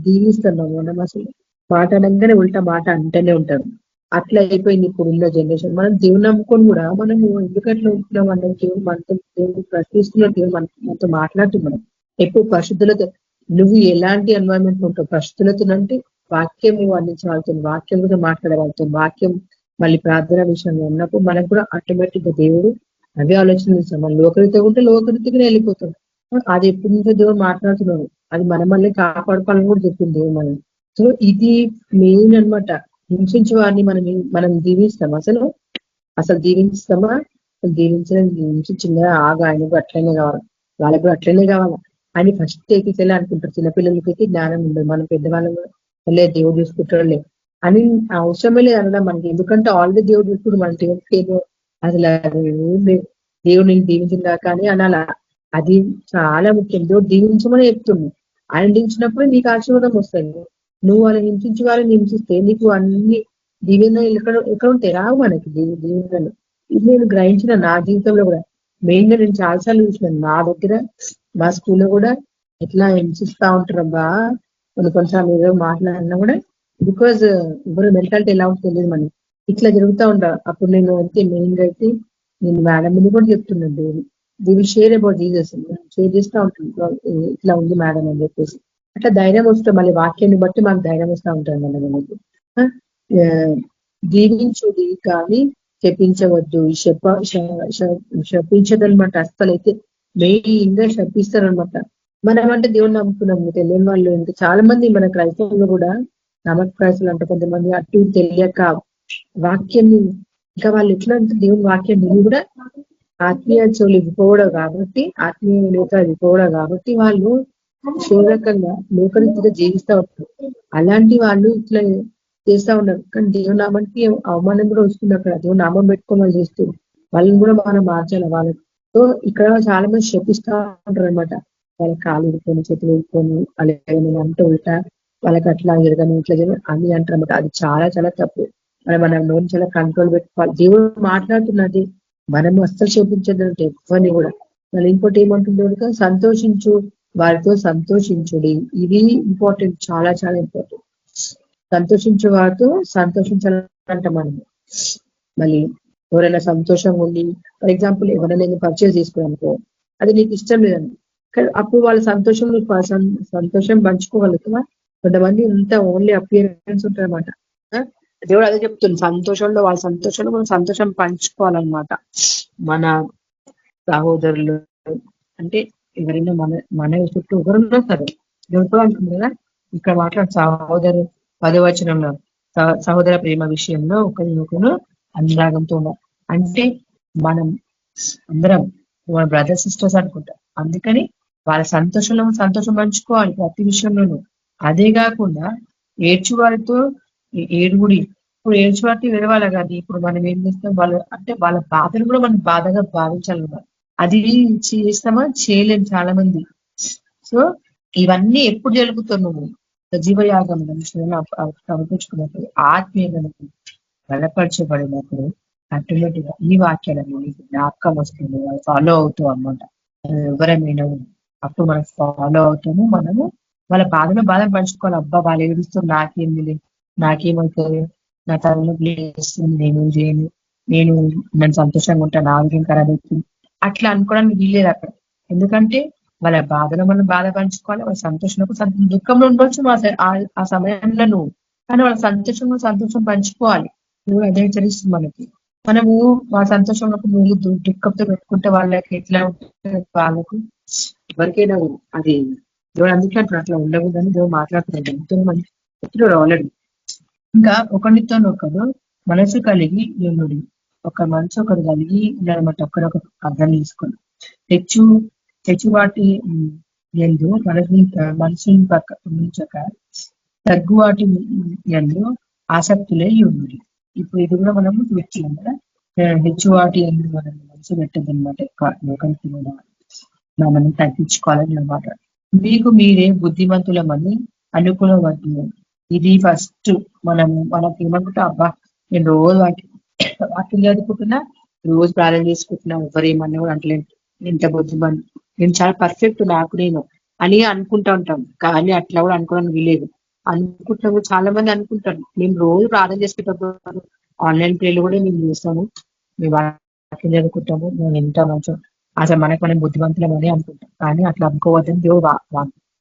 దీవిస్తున్నాం మనం అసలు మాట అనగానే ఉల్టా మాట అంటూనే ఉంటారు. అట్లా అయిపోయింది ఇప్పుడు ఉన్న జనరేషన్. మనం దేవుని నమ్ముకొని కూడా మనము ఎందుకట్లా ఉంటున్నాం అంటే దేవుడు ప్రశ్నిస్తున్నాడు. దేవుడు మనతో మాట్లాడుతున్నాం. ఎప్పుడు పరిశుద్ధులతో నువ్వు ఎలాంటి ఎన్వైరన్మెంట్ ఉంటావు, పరిశుద్ధులతో అంటే వాక్యం అందించగలుగుతుంది, వాక్యం కూడా మాట్లాడగలుగుతుంది. వాక్యం మళ్ళీ ప్రార్థన విషయంలో ఉన్నప్పుడు మనకు కూడా ఆటోమేటిక్ గా దేవుడు అవే ఆలోచనలు ఇస్తాం. మన లోకరీతిగా ఉంటే లోకరీతిగానే వెళ్ళిపోతాం. అది ఎప్పుడు నుంచో దేవుడు మాట్లాడుతున్నాడు. అది మన మళ్ళీ కాపాడుకోవాలని కూడా చెప్పింది దేవుడు మనం. సో ఇది మెయిన్ అనమాట. హింసించే వారిని మనం దీవిస్తాం అసలు దీవిస్తామా? హింసించిందా ఆగా, ఆయనకు అట్లనే కావాలి, వాళ్ళకు కూడా అట్లనే కావాలా అని ఫస్ట్ ఎక్కించేలా అనుకుంటారు. చిన్నపిల్లలకైతే జ్ఞానం ఉండదు. మనం పెద్దవాళ్ళం లే దేవుడు చూసుకుంటాడులే అని అవసరమే లేదు అనడం మనకి. ఎందుకంటే ఆల్రెడీ దేవుడు చూసుకుంటాడు. మన దేవుడికి ఏదో అసలు దేవుడు నేను దీవించిందా కానీ అనాలా. అది చాలా ముఖ్యం. దేవుడు దీవించమని చెప్తుంది. ఆయన దీవించినప్పుడు నీకు ఆశీర్వాదం వస్తుంది. నువ్వు వాళ్ళని హింసించి వాళ్ళని హింసిస్తే నీకు అన్ని దీవెనలు ఎక్కడ ఉంటాయి, రావు మనకి దీవెనలు. ఇది నేను గ్రహించిన నా జీవితంలో కూడా. మెయిన్ గా నేను చాలాసార్లు చూసినాను. నా దగ్గర మా స్కూల్లో కూడా ఎట్లా హింసిస్తా ఉంటారబ్బా. కొన్నిసార్లు ఏదో మాట్లాడినా కూడా బికాజ్ ఎవరు మెంటాలిటీ ఎలా ఉంటుందో తెలియదు మనకి. ఇట్లా జరుగుతూ ఉంటా. అప్పుడు నేను అయితే మెయిన్ గా అయితే నేను మేడం మీద కూడా చెప్తున్నాను, we will share about Jesus, share చేస్తూ ఉంటాం ఇట్లా ఉంది మేడం అని చెప్పేసి. అట్లా ధైర్యం వస్తుంది, మళ్ళీ వాక్యాన్ని బట్టి మాకు ధైర్యం వస్తూ ఉంటుంది మళ్ళీ మనకి. దీవించుడి కానీ శపించవద్దు. శపించదనమాట. అస్సలైతే మెయిన్ గా శపిస్తారనమాట. మనం అంటే దేవుని నమ్ముకున్నాము, తెలియని వాళ్ళు ఇంకా చాలా మంది మన క్రైస్తవులు కూడా నమ్మక క్రైస్తవులు అంటే కొంతమంది అటు తెలియక వాక్యం, ఇంకా వాళ్ళు ఎట్లా అంటే దేవుని వాక్యం విని కూడా ఆత్మీయ చెవులు ఇవ్వకూడదు కాబట్టి, ఆత్మీయ నేతలు ఇవ్వకూడదు కాబట్టి వాళ్ళు శోధకంగా లోకరీతిగా జీవిస్తూ ఉంటారు. అలాంటి వాళ్ళు ఇట్లా చేస్తా ఉన్నారు. కానీ దేవుని నామానికి అవమానం కూడా వస్తుంది అక్కడ. దేవుని నామం పెట్టుకొని వాళ్ళు చేస్తూ వాళ్ళని కూడా మనం మార్చాలి వాళ్ళకి. సో ఇక్కడ చాలా మంది శపిస్తా ఉంటారు అనమాట. వాళ్ళ కాలు ఇరుకొని, చేతులు ఇరుకొని, అలాగే అంటూ ఉంటా వాళ్ళకి అట్లా ఎరగని ఇట్లా అని అంటారు అనమాట. అది చాలా చాలా తప్పు. మన నోరు చాలా కంట్రోల్ పెట్టుకోవాలి. దేవుడు మాట్లాడుతున్నది మనము అస్సలు చూపించదంటే ఎవరిని కూడా. మళ్ళీ ఇంకోటి ఏమంటుంది, సంతోషించు, వారితో సంతోషించుడి. ఇది ఇంపార్టెంట్, చాలా చాలా ఇంపార్టెంట్. సంతోషించే వారితో సంతోషించాలంట మనము. మళ్ళీ ఎవరైనా సంతోషంగా ఉండి, ఫర్ ఎగ్జాంపుల్ ఎవరైనా నేను పర్చేజ్ చేసుకోవాలనుకో, అది నీకు ఇష్టం లేదండి, కానీ అప్పుడు వాళ్ళ సంతోషం సంతోషం పంచుకోగలుగుతావా? కొంతమంది ఇంత ఓన్లీ అపియరెన్స్ ఉంటారన్నమాట. దేవుడు అదే చెప్తుంది, సంతోషంలో వాళ్ళ సంతోషంలో మనం సంతోషం పంచుకోవాలన్నమాట. మన సహోదరులు అంటే ఎవరైనా మన చుట్టూ ఎవరున్నా సరే, దేవుడు అంటుంది కదా ఇక్కడ మాట్లాడు సహోదరు 10వ వచనంలో సహోదర ప్రేమ విషయంలో ఒకరినొకరు అనురాగంతో ఉన్నారు. అంటే మనం అందరం మన బ్రదర్ సిస్టర్స్ అనుకుంటాం. అందుకని వాళ్ళ సంతోషంలో సంతోషం పంచుకోవాలి ప్రతి విషయంలోనూ. అదే కాకుండా ఏడ్చువారితో ఏడుగుడి. ఇప్పుడు ఏడ్చువారితో విడవాలి కాదు. ఇప్పుడు మనం ఏం చేస్తాం, వాళ్ళ బాధను కూడా మనం బాధగా భావించాలన్నమాట. అది చేస్తామా? చేయలేము చాలా మంది. సో ఇవన్నీ ఎప్పుడు జరుగుతావు నువ్వు సజీవయాగం సమర్పించుకున్నప్పుడు, ఆత్మీయంగా బలపరచబడినప్పుడు ఆటోమేటిక్ గా ఈ వాక్యాలను జ్ఞాపకం వస్తుంది, ఫాలో అవుతాం అన్నమాట. ఎవరైనా అప్పుడు మనం ఫాలో అవుతాము. మనము వాళ్ళ బాధను పంచుకోవాలి. అబ్బా వాళ్ళు ఏడుస్తూ నాకేంది, నాకేమవుతుంది, నా తలను ప్లేస్తుంది, నేనేం చేయను, నన్ను సంతోషంగా ఉంటాను, నా ఆరోగ్యం ఖరాబ్ అవుతుంది అట్లా అనుకోవడానికి వీల్లేదు అక్కడ. ఎందుకంటే వాళ్ళ బాధలో మనం బాధ పంచుకోవాలి, వాళ్ళ సంతోషంలో దుఃఖంలో ఉండొచ్చు ఆ సమయంలో నువ్వు, కానీ వాళ్ళ సంతోషం పంచుకోవాలి. నువ్వు అదే హెచ్చరిస్తుంది మనకి. మనము వాళ్ళ సంతోషంలో నువ్వు దుఃఖంతో పెట్టుకుంటే వాళ్ళకి ఎట్లా ఉంటుంది, వాళ్ళకు ఎవరికైనా అది దేవుడు అందుకే అంటారు అట్లా ఉండకూడదని దేవుడు మాట్లాడుతున్నాడు. ఎంతో మంది చెప్తున్నాడు ఆల్రెడీ. ఇంకా ఒకరితో ఒకరు మనసు కలిగి ఎన్నుడి, ఒక మనసు ఒకరు కలిగి అనమాట. ఒకరొకరు అర్థం తీసుకొని తెచ్చువాటి ఎందు మనసుని ఉంచక తగ్గువాటి ఎందు ఆసక్తులే ఉండి. ఇప్పుడు ఇది కూడా మనము చూస్తున్నాం కదా, హెచ్చువాటి ఎందు మనం మనసు పెట్టదు అనమాట. లోకానికి కూడా మనం తగ్గించుకోవాలని అనమాట. మీకు మీరే బుద్ధిమంతులమని అనుకునేవద్దు. ఇది ఫస్ట్ మనకి ఏమనుకుంటా, అబ్బా నేను రోజు వాక్యం చదువుకుంటున్నా, రోజు ప్రార్థన చేసుకుంటున్నా, ఎవరేమన్నా కూడా అంటలేదు, ఎంత బుద్ధిమంతు, నేను చాలా పర్ఫెక్ట్ నాకు నేను అని అనుకుంటా ఉంటాం. కానీ అట్లా కూడా అనుకోవడానికి వీలేదు. అనుకుంటాము, చాలా మంది అనుకుంటారు. మేము రోజు ప్రార్థన చేసుకుంటాము, ఆన్లైన్ ప్రేలు కూడా మేము చేస్తాము, మేము వాక్యం చదువుకుంటాము, మేము ఎంత మంచిగా అసలు మనం బుద్ధిమంతులం అని అనుకుంటాం. కానీ అట్లా అనుకోవద్దని దేవుడు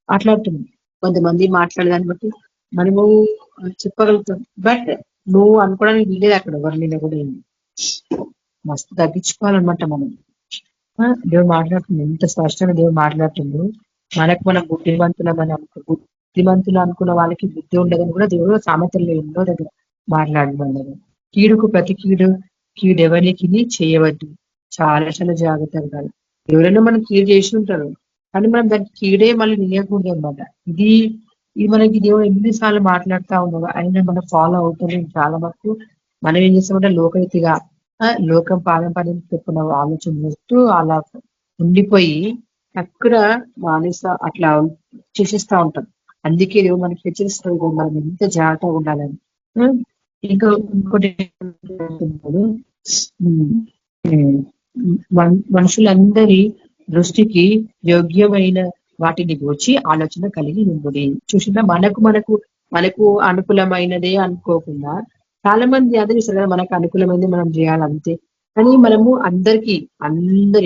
మాట్లాడుతుంది. కొంతమంది మాట్లాడేదాన్ని బట్టి మనము చెప్పగలుగుతాం, బట్ నువ్వు అనుకోవడానికి వీలేదు అక్కడ ఎవరినైనా కూడా. మస్తు తగ్గించుకోవాలన్నమాట మనం. దేవుడు మాట్లాడుతుంది, ఎంత స్పష్టంగా దేవుడు మాట్లాడుతుంది. మనం బుద్ధిమంతులు అనుకున్న వాళ్ళకి బుద్ధి ఉండదని కూడా దేవుడు సామెతల్లో ఎన్నో దగ్గర మాట్లాడుతున్నాడు. కీడుకు ప్రతి కీడెవరికి చేయవద్దు. చాలా చాలా జాగ్రత్తగా ఉండాలి. ఎవరైనా మనం కీడు చేసి ఉంటారు, కానీ మనం దానికి కీడే మళ్ళీ నీయకూడదు అనమాట. ఇది మనకి దేవుడు ఎన్నిసార్లు మాట్లాడుతూ ఉన్నాడు, అయినా మనం ఫాలో అవుతున్నాం. చాలా వరకు మనం ఏం చేస్తామంటే లోకరీతిగా లోకం పాదం పని చెప్పుకున్న ఆలోచన చేస్తూ అలా ఉండిపోయి అక్కడ అట్లా చేసేస్తా ఉంటాం. అందుకే దేవుడు మనకి హెచ్చరిస్తాడు, మనం ఎంత జాగ్రత్తగా ఉండాలని. ఇంకోటి మనుషులందరి దృష్టికి యోగ్యమైన వాటిని గూర్చి ఆలోచన కలిగి ఉంది. చూసినా మనకు అనుకూలమైనదే అనుకోకుండా చాలా మంది అదే చూస్తారు కదా, మనకు అనుకూలమైనది మనం చేయాలంతే, కానీ మనము అందరు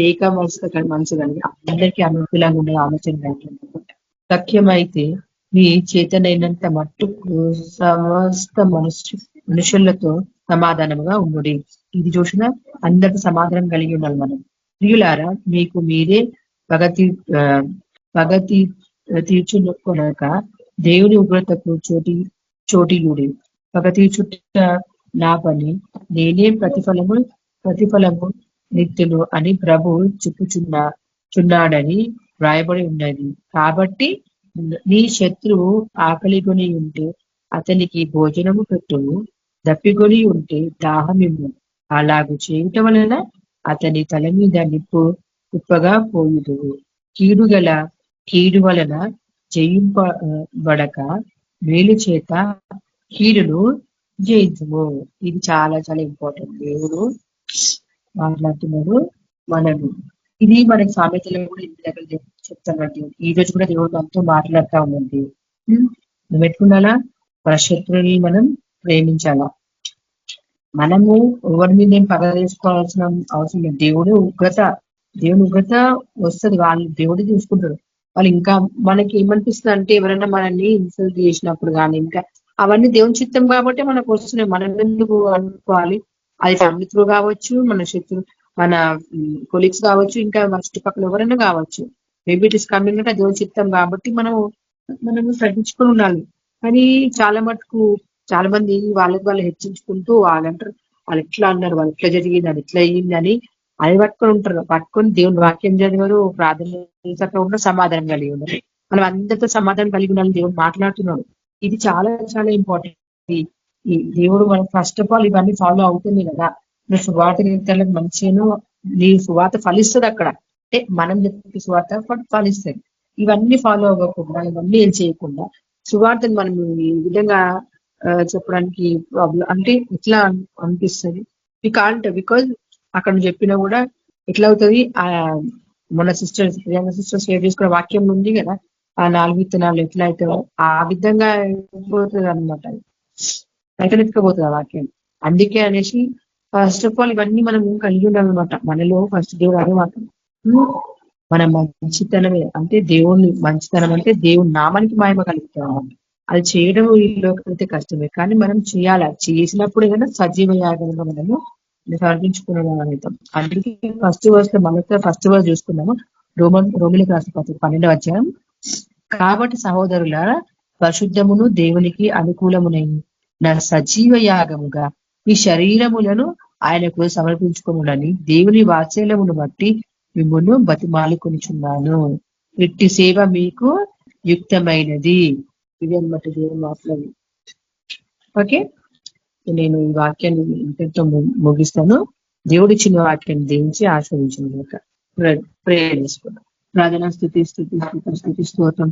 ఏక మనసు కానీ అందరికీ అనుకూలంగా ఉండే ఆలోచన కలిగి సఖ్యమైతే మీ చేతనైనంత మట్టుకు సమస్త మనుషులతో సమాధానముగా ఉండుడి. ఇది చూసిన అందరికి సమాధానం కలిగి ఉండాలి. మనం ప్రియులారా, మీకు మీరే పగ తీర్చుకొనక దేవుని ఉగ్రతకు చోటియుడి. పగ తీర్చుట నా పని, నేనే ప్రతిఫలము నిత్యులు అని ప్రభు చెప్పుచున్నాడని వ్రాయబడి ఉన్నది. కాబట్టి నీ శత్రువు ఆకలిగొని ఉంటే అతనికి భోజనము పెట్టుము, దప్పిగొని ఉంటే దాహమిమ్ము. అలాగూ చేయటం వలన అతని తల మీద నిప్పు కుప్పగా పోయుదు. కీడు వలన జయింపబడక మేలు చేత కీడును జయించము. ఇది చాలా చాలా ఇంపార్టెంట్. దేవుడు మాట్లాడుతున్నాడు మనము. ఇది మనకి సామెతలో కూడా ఇంటి దగ్గర చెప్తానండి. ఈ రోజు కూడా దేవుడు మనతో మాట్లాడుతూ ఉందండి. నువ్వు పెట్టుకున్నాలా, మన శత్రువుని మనం ప్రేమించాలా. మనము ఎవరి మీద ఏం పగ చేసుకోవాల్సిన అవసరం లేదు. దేవుని ఉగ్రత వస్తుంది. వాళ్ళు దేవుడు చూసుకుంటాడు. వాళ్ళు ఇంకా మనకి ఏమనిపిస్తుంది అంటే ఎవరైనా మనల్ని ఇన్సల్ట్ చేసినప్పుడు కానీ ఇంకా అవన్నీ దేవుని చిత్తం కాబట్టి మనకు వస్తున్నాయి. మనం ఎందుకు అనుకోవాలి? అది ఫ్యామిలీ త్రూ కావచ్చు, మన కొలీగ్స్ కావచ్చు, ఇంకా మన చుట్టుపక్కల ఎవరైనా కావచ్చు. మేబీ ఇట్ ఇస్ కమింగ్ అంటే దేవుని చిత్తం కాబట్టి మనము శ్రద్ధించుకొని ఉండాలి. కానీ చాలా మటుకు చాలా మంది వాళ్ళు హెచ్చించుకుంటూ వాళ్ళంటారు, వాళ్ళు ఎట్లా అన్నారు, వాళ్ళు ఎట్లా జరిగింది, అది ఎట్లా అయ్యింది అని అది పట్టుకొని ఉంటారు. పట్టుకొని దేవుని వాక్యం చదివారు, ప్రార్థన సమాధానం కలిగి ఉన్నారు. మనం అందరితో సమాధానం కలిగి ఉండాలని దేవుడు మాట్లాడుతున్నాడు. ఇది చాలా చాలా ఇంపార్టెంట్. ఈ దేవుడు మనకు ఫస్ట్ ఆఫ్ ఆల్ ఇవన్నీ ఫాలో అవుతుంది కదా. నువ్వు సువార్త నిమిత్తాలకు మంచిగాను నీ సువార్త ఫలిస్తుంది అక్కడ. అంటే మనం చెప్పే సువార్త ఫలిస్తుంది. ఇవన్నీ ఫాలో అవ్వకుండా, ఇవన్నీ ఏం చేయకుండా సువార్తను మనం ఈ విధంగా చెప్పడానికి ప్రాబ్లం అంటే ఎట్లా అనిపిస్తుంది. బికాజ్ అక్కడ చెప్పినా కూడా ఎట్లా అవుతుంది. మన సిస్టర్స్ షేర్ చేసుకున్న వాక్యం ఉంది కదా, ఆ 4 విత్తనాలు ఎట్లా అవుతాయో ఆ విధంగా పోతుంది అనమాట. రైతనెత్తుకపోతుంది ఆ వాక్యం. అందుకే అనేసి ఫస్ట్ ఆఫ్ ఆల్ ఇవన్నీ మనం కలిగి ఉండాలన్నమాట. మనలో ఫస్ట్ దేవుడు అనే మాట మన మంచితనమే. అంటే దేవుని మంచితనం అంటే దేవుని నామానికి మహిమ కలుగుతాం. అది చేయడం వీళ్ళకైతే కష్టమే, కానీ మనం చేయాలి. చేసినప్పుడు ఏదైనా సజీవ యాగంగా మనము సమర్పించుకున్నాం అవుతాం. అందుకే ఫస్ట్ వర్స్ లో మనతో ఫస్ట్ వర్స్ చూసుకున్నాము. రోమిలకు రాసిన పత్రిక 12వ అధ్యాయం. కాబట్టి సహోదరులారా, పరిశుద్ధమును దేవునికి అనుకూలమునైన నా సజీవ యాగముగా ఈ శరీరములను ఆయనకు సమర్పించుకోములని దేవుని వాత్సల్యమును బట్టి మిమ్మల్ని బతిమాలుకొనిచున్నాను. ఇట్టి సేవ మీకు యుక్తమైనది. ఇది అనమాట దేవుని మాట్లాడి. ఓకే, నేను ఈ వాక్యాన్ని ఇంతటితో ముగిస్తాను. దేవుడిచ్చిన వాక్యాన్ని దీవించి ఆస్వాదించిన ప్రేయర్ చేసుకున్నాం. ప్రార్థన స్థుతి స్తోత్రం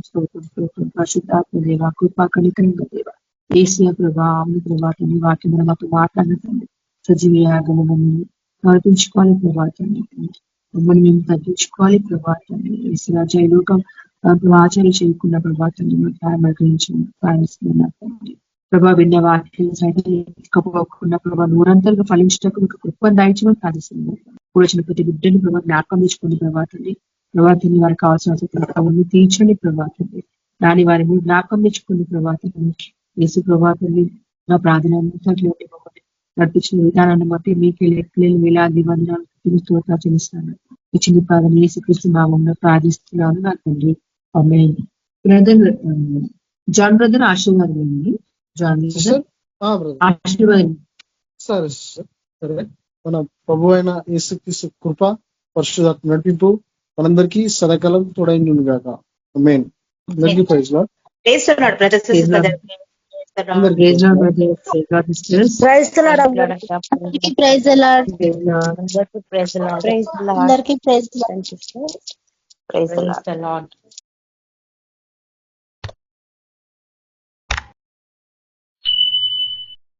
పరిశుద్ధాత్మ దేవ, కృపా కనికరంగా దేవ, ఏసియా ప్రభా, ఆమె ప్రభాతాన్ని వాక్యం మాతో మాట్లాడుతుంది. సజీవయాగమని సమర్పించుకోవాలి ప్రభాతాన్ని, మమ్మల్ని మేము తగ్గించుకోవాలి ప్రభాతాన్ని. ఏసియా జయలోకం ఆచార్య చేయకున్న ప్రభాతాన్ని ప్రయాణిస్తున్నారు ప్రభా. విన్న వాక్యం సైతం ప్రభా నూరంతలుగా ఫలించటకు మీకు కృప దాయించమని ప్రార్థిస్తున్నాం. కూడొచ్చిన ప్రతి బిడ్డని ప్రభావ జ్ఞాపకం తెచ్చుకోండి ప్రభాతాన్ని. ప్రభాతాన్ని వారికి కావాల్సిన తీర్చండి ప్రభాతాన్ని. దాని వారిని జ్ఞాపకం తెచ్చుకోండి ప్రభాతాన్ని. యేసు ప్రభాతాన్ని నా ప్రార్థన నడిపించిన విధానాన్ని బట్టి మీకే లెక్కలేని వేలాది వందనాలు స్తోత్రాలు చెల్లిస్తాను. ఈ చిన్న ప్రార్థన యేసుక్రీస్తు నామములో ప్రార్థిస్తున్నాను నా తండ్రి, ఆమేన్. బ్రదర్ జాన్ బ్రదర్ ఆశీర్వాదం అండి. జాన్ బ్రదర్ ఆశీర్వాదం. సరే, మన ప్రభు అయిన యేసుక్రీస్తు కృప, పరిశుద్ధాత్మ నడిపింపు మనందరికీ సదాకాలం తోడైంది గాక. ఆమేన్. అందరికీ praise lord. Praise the lord.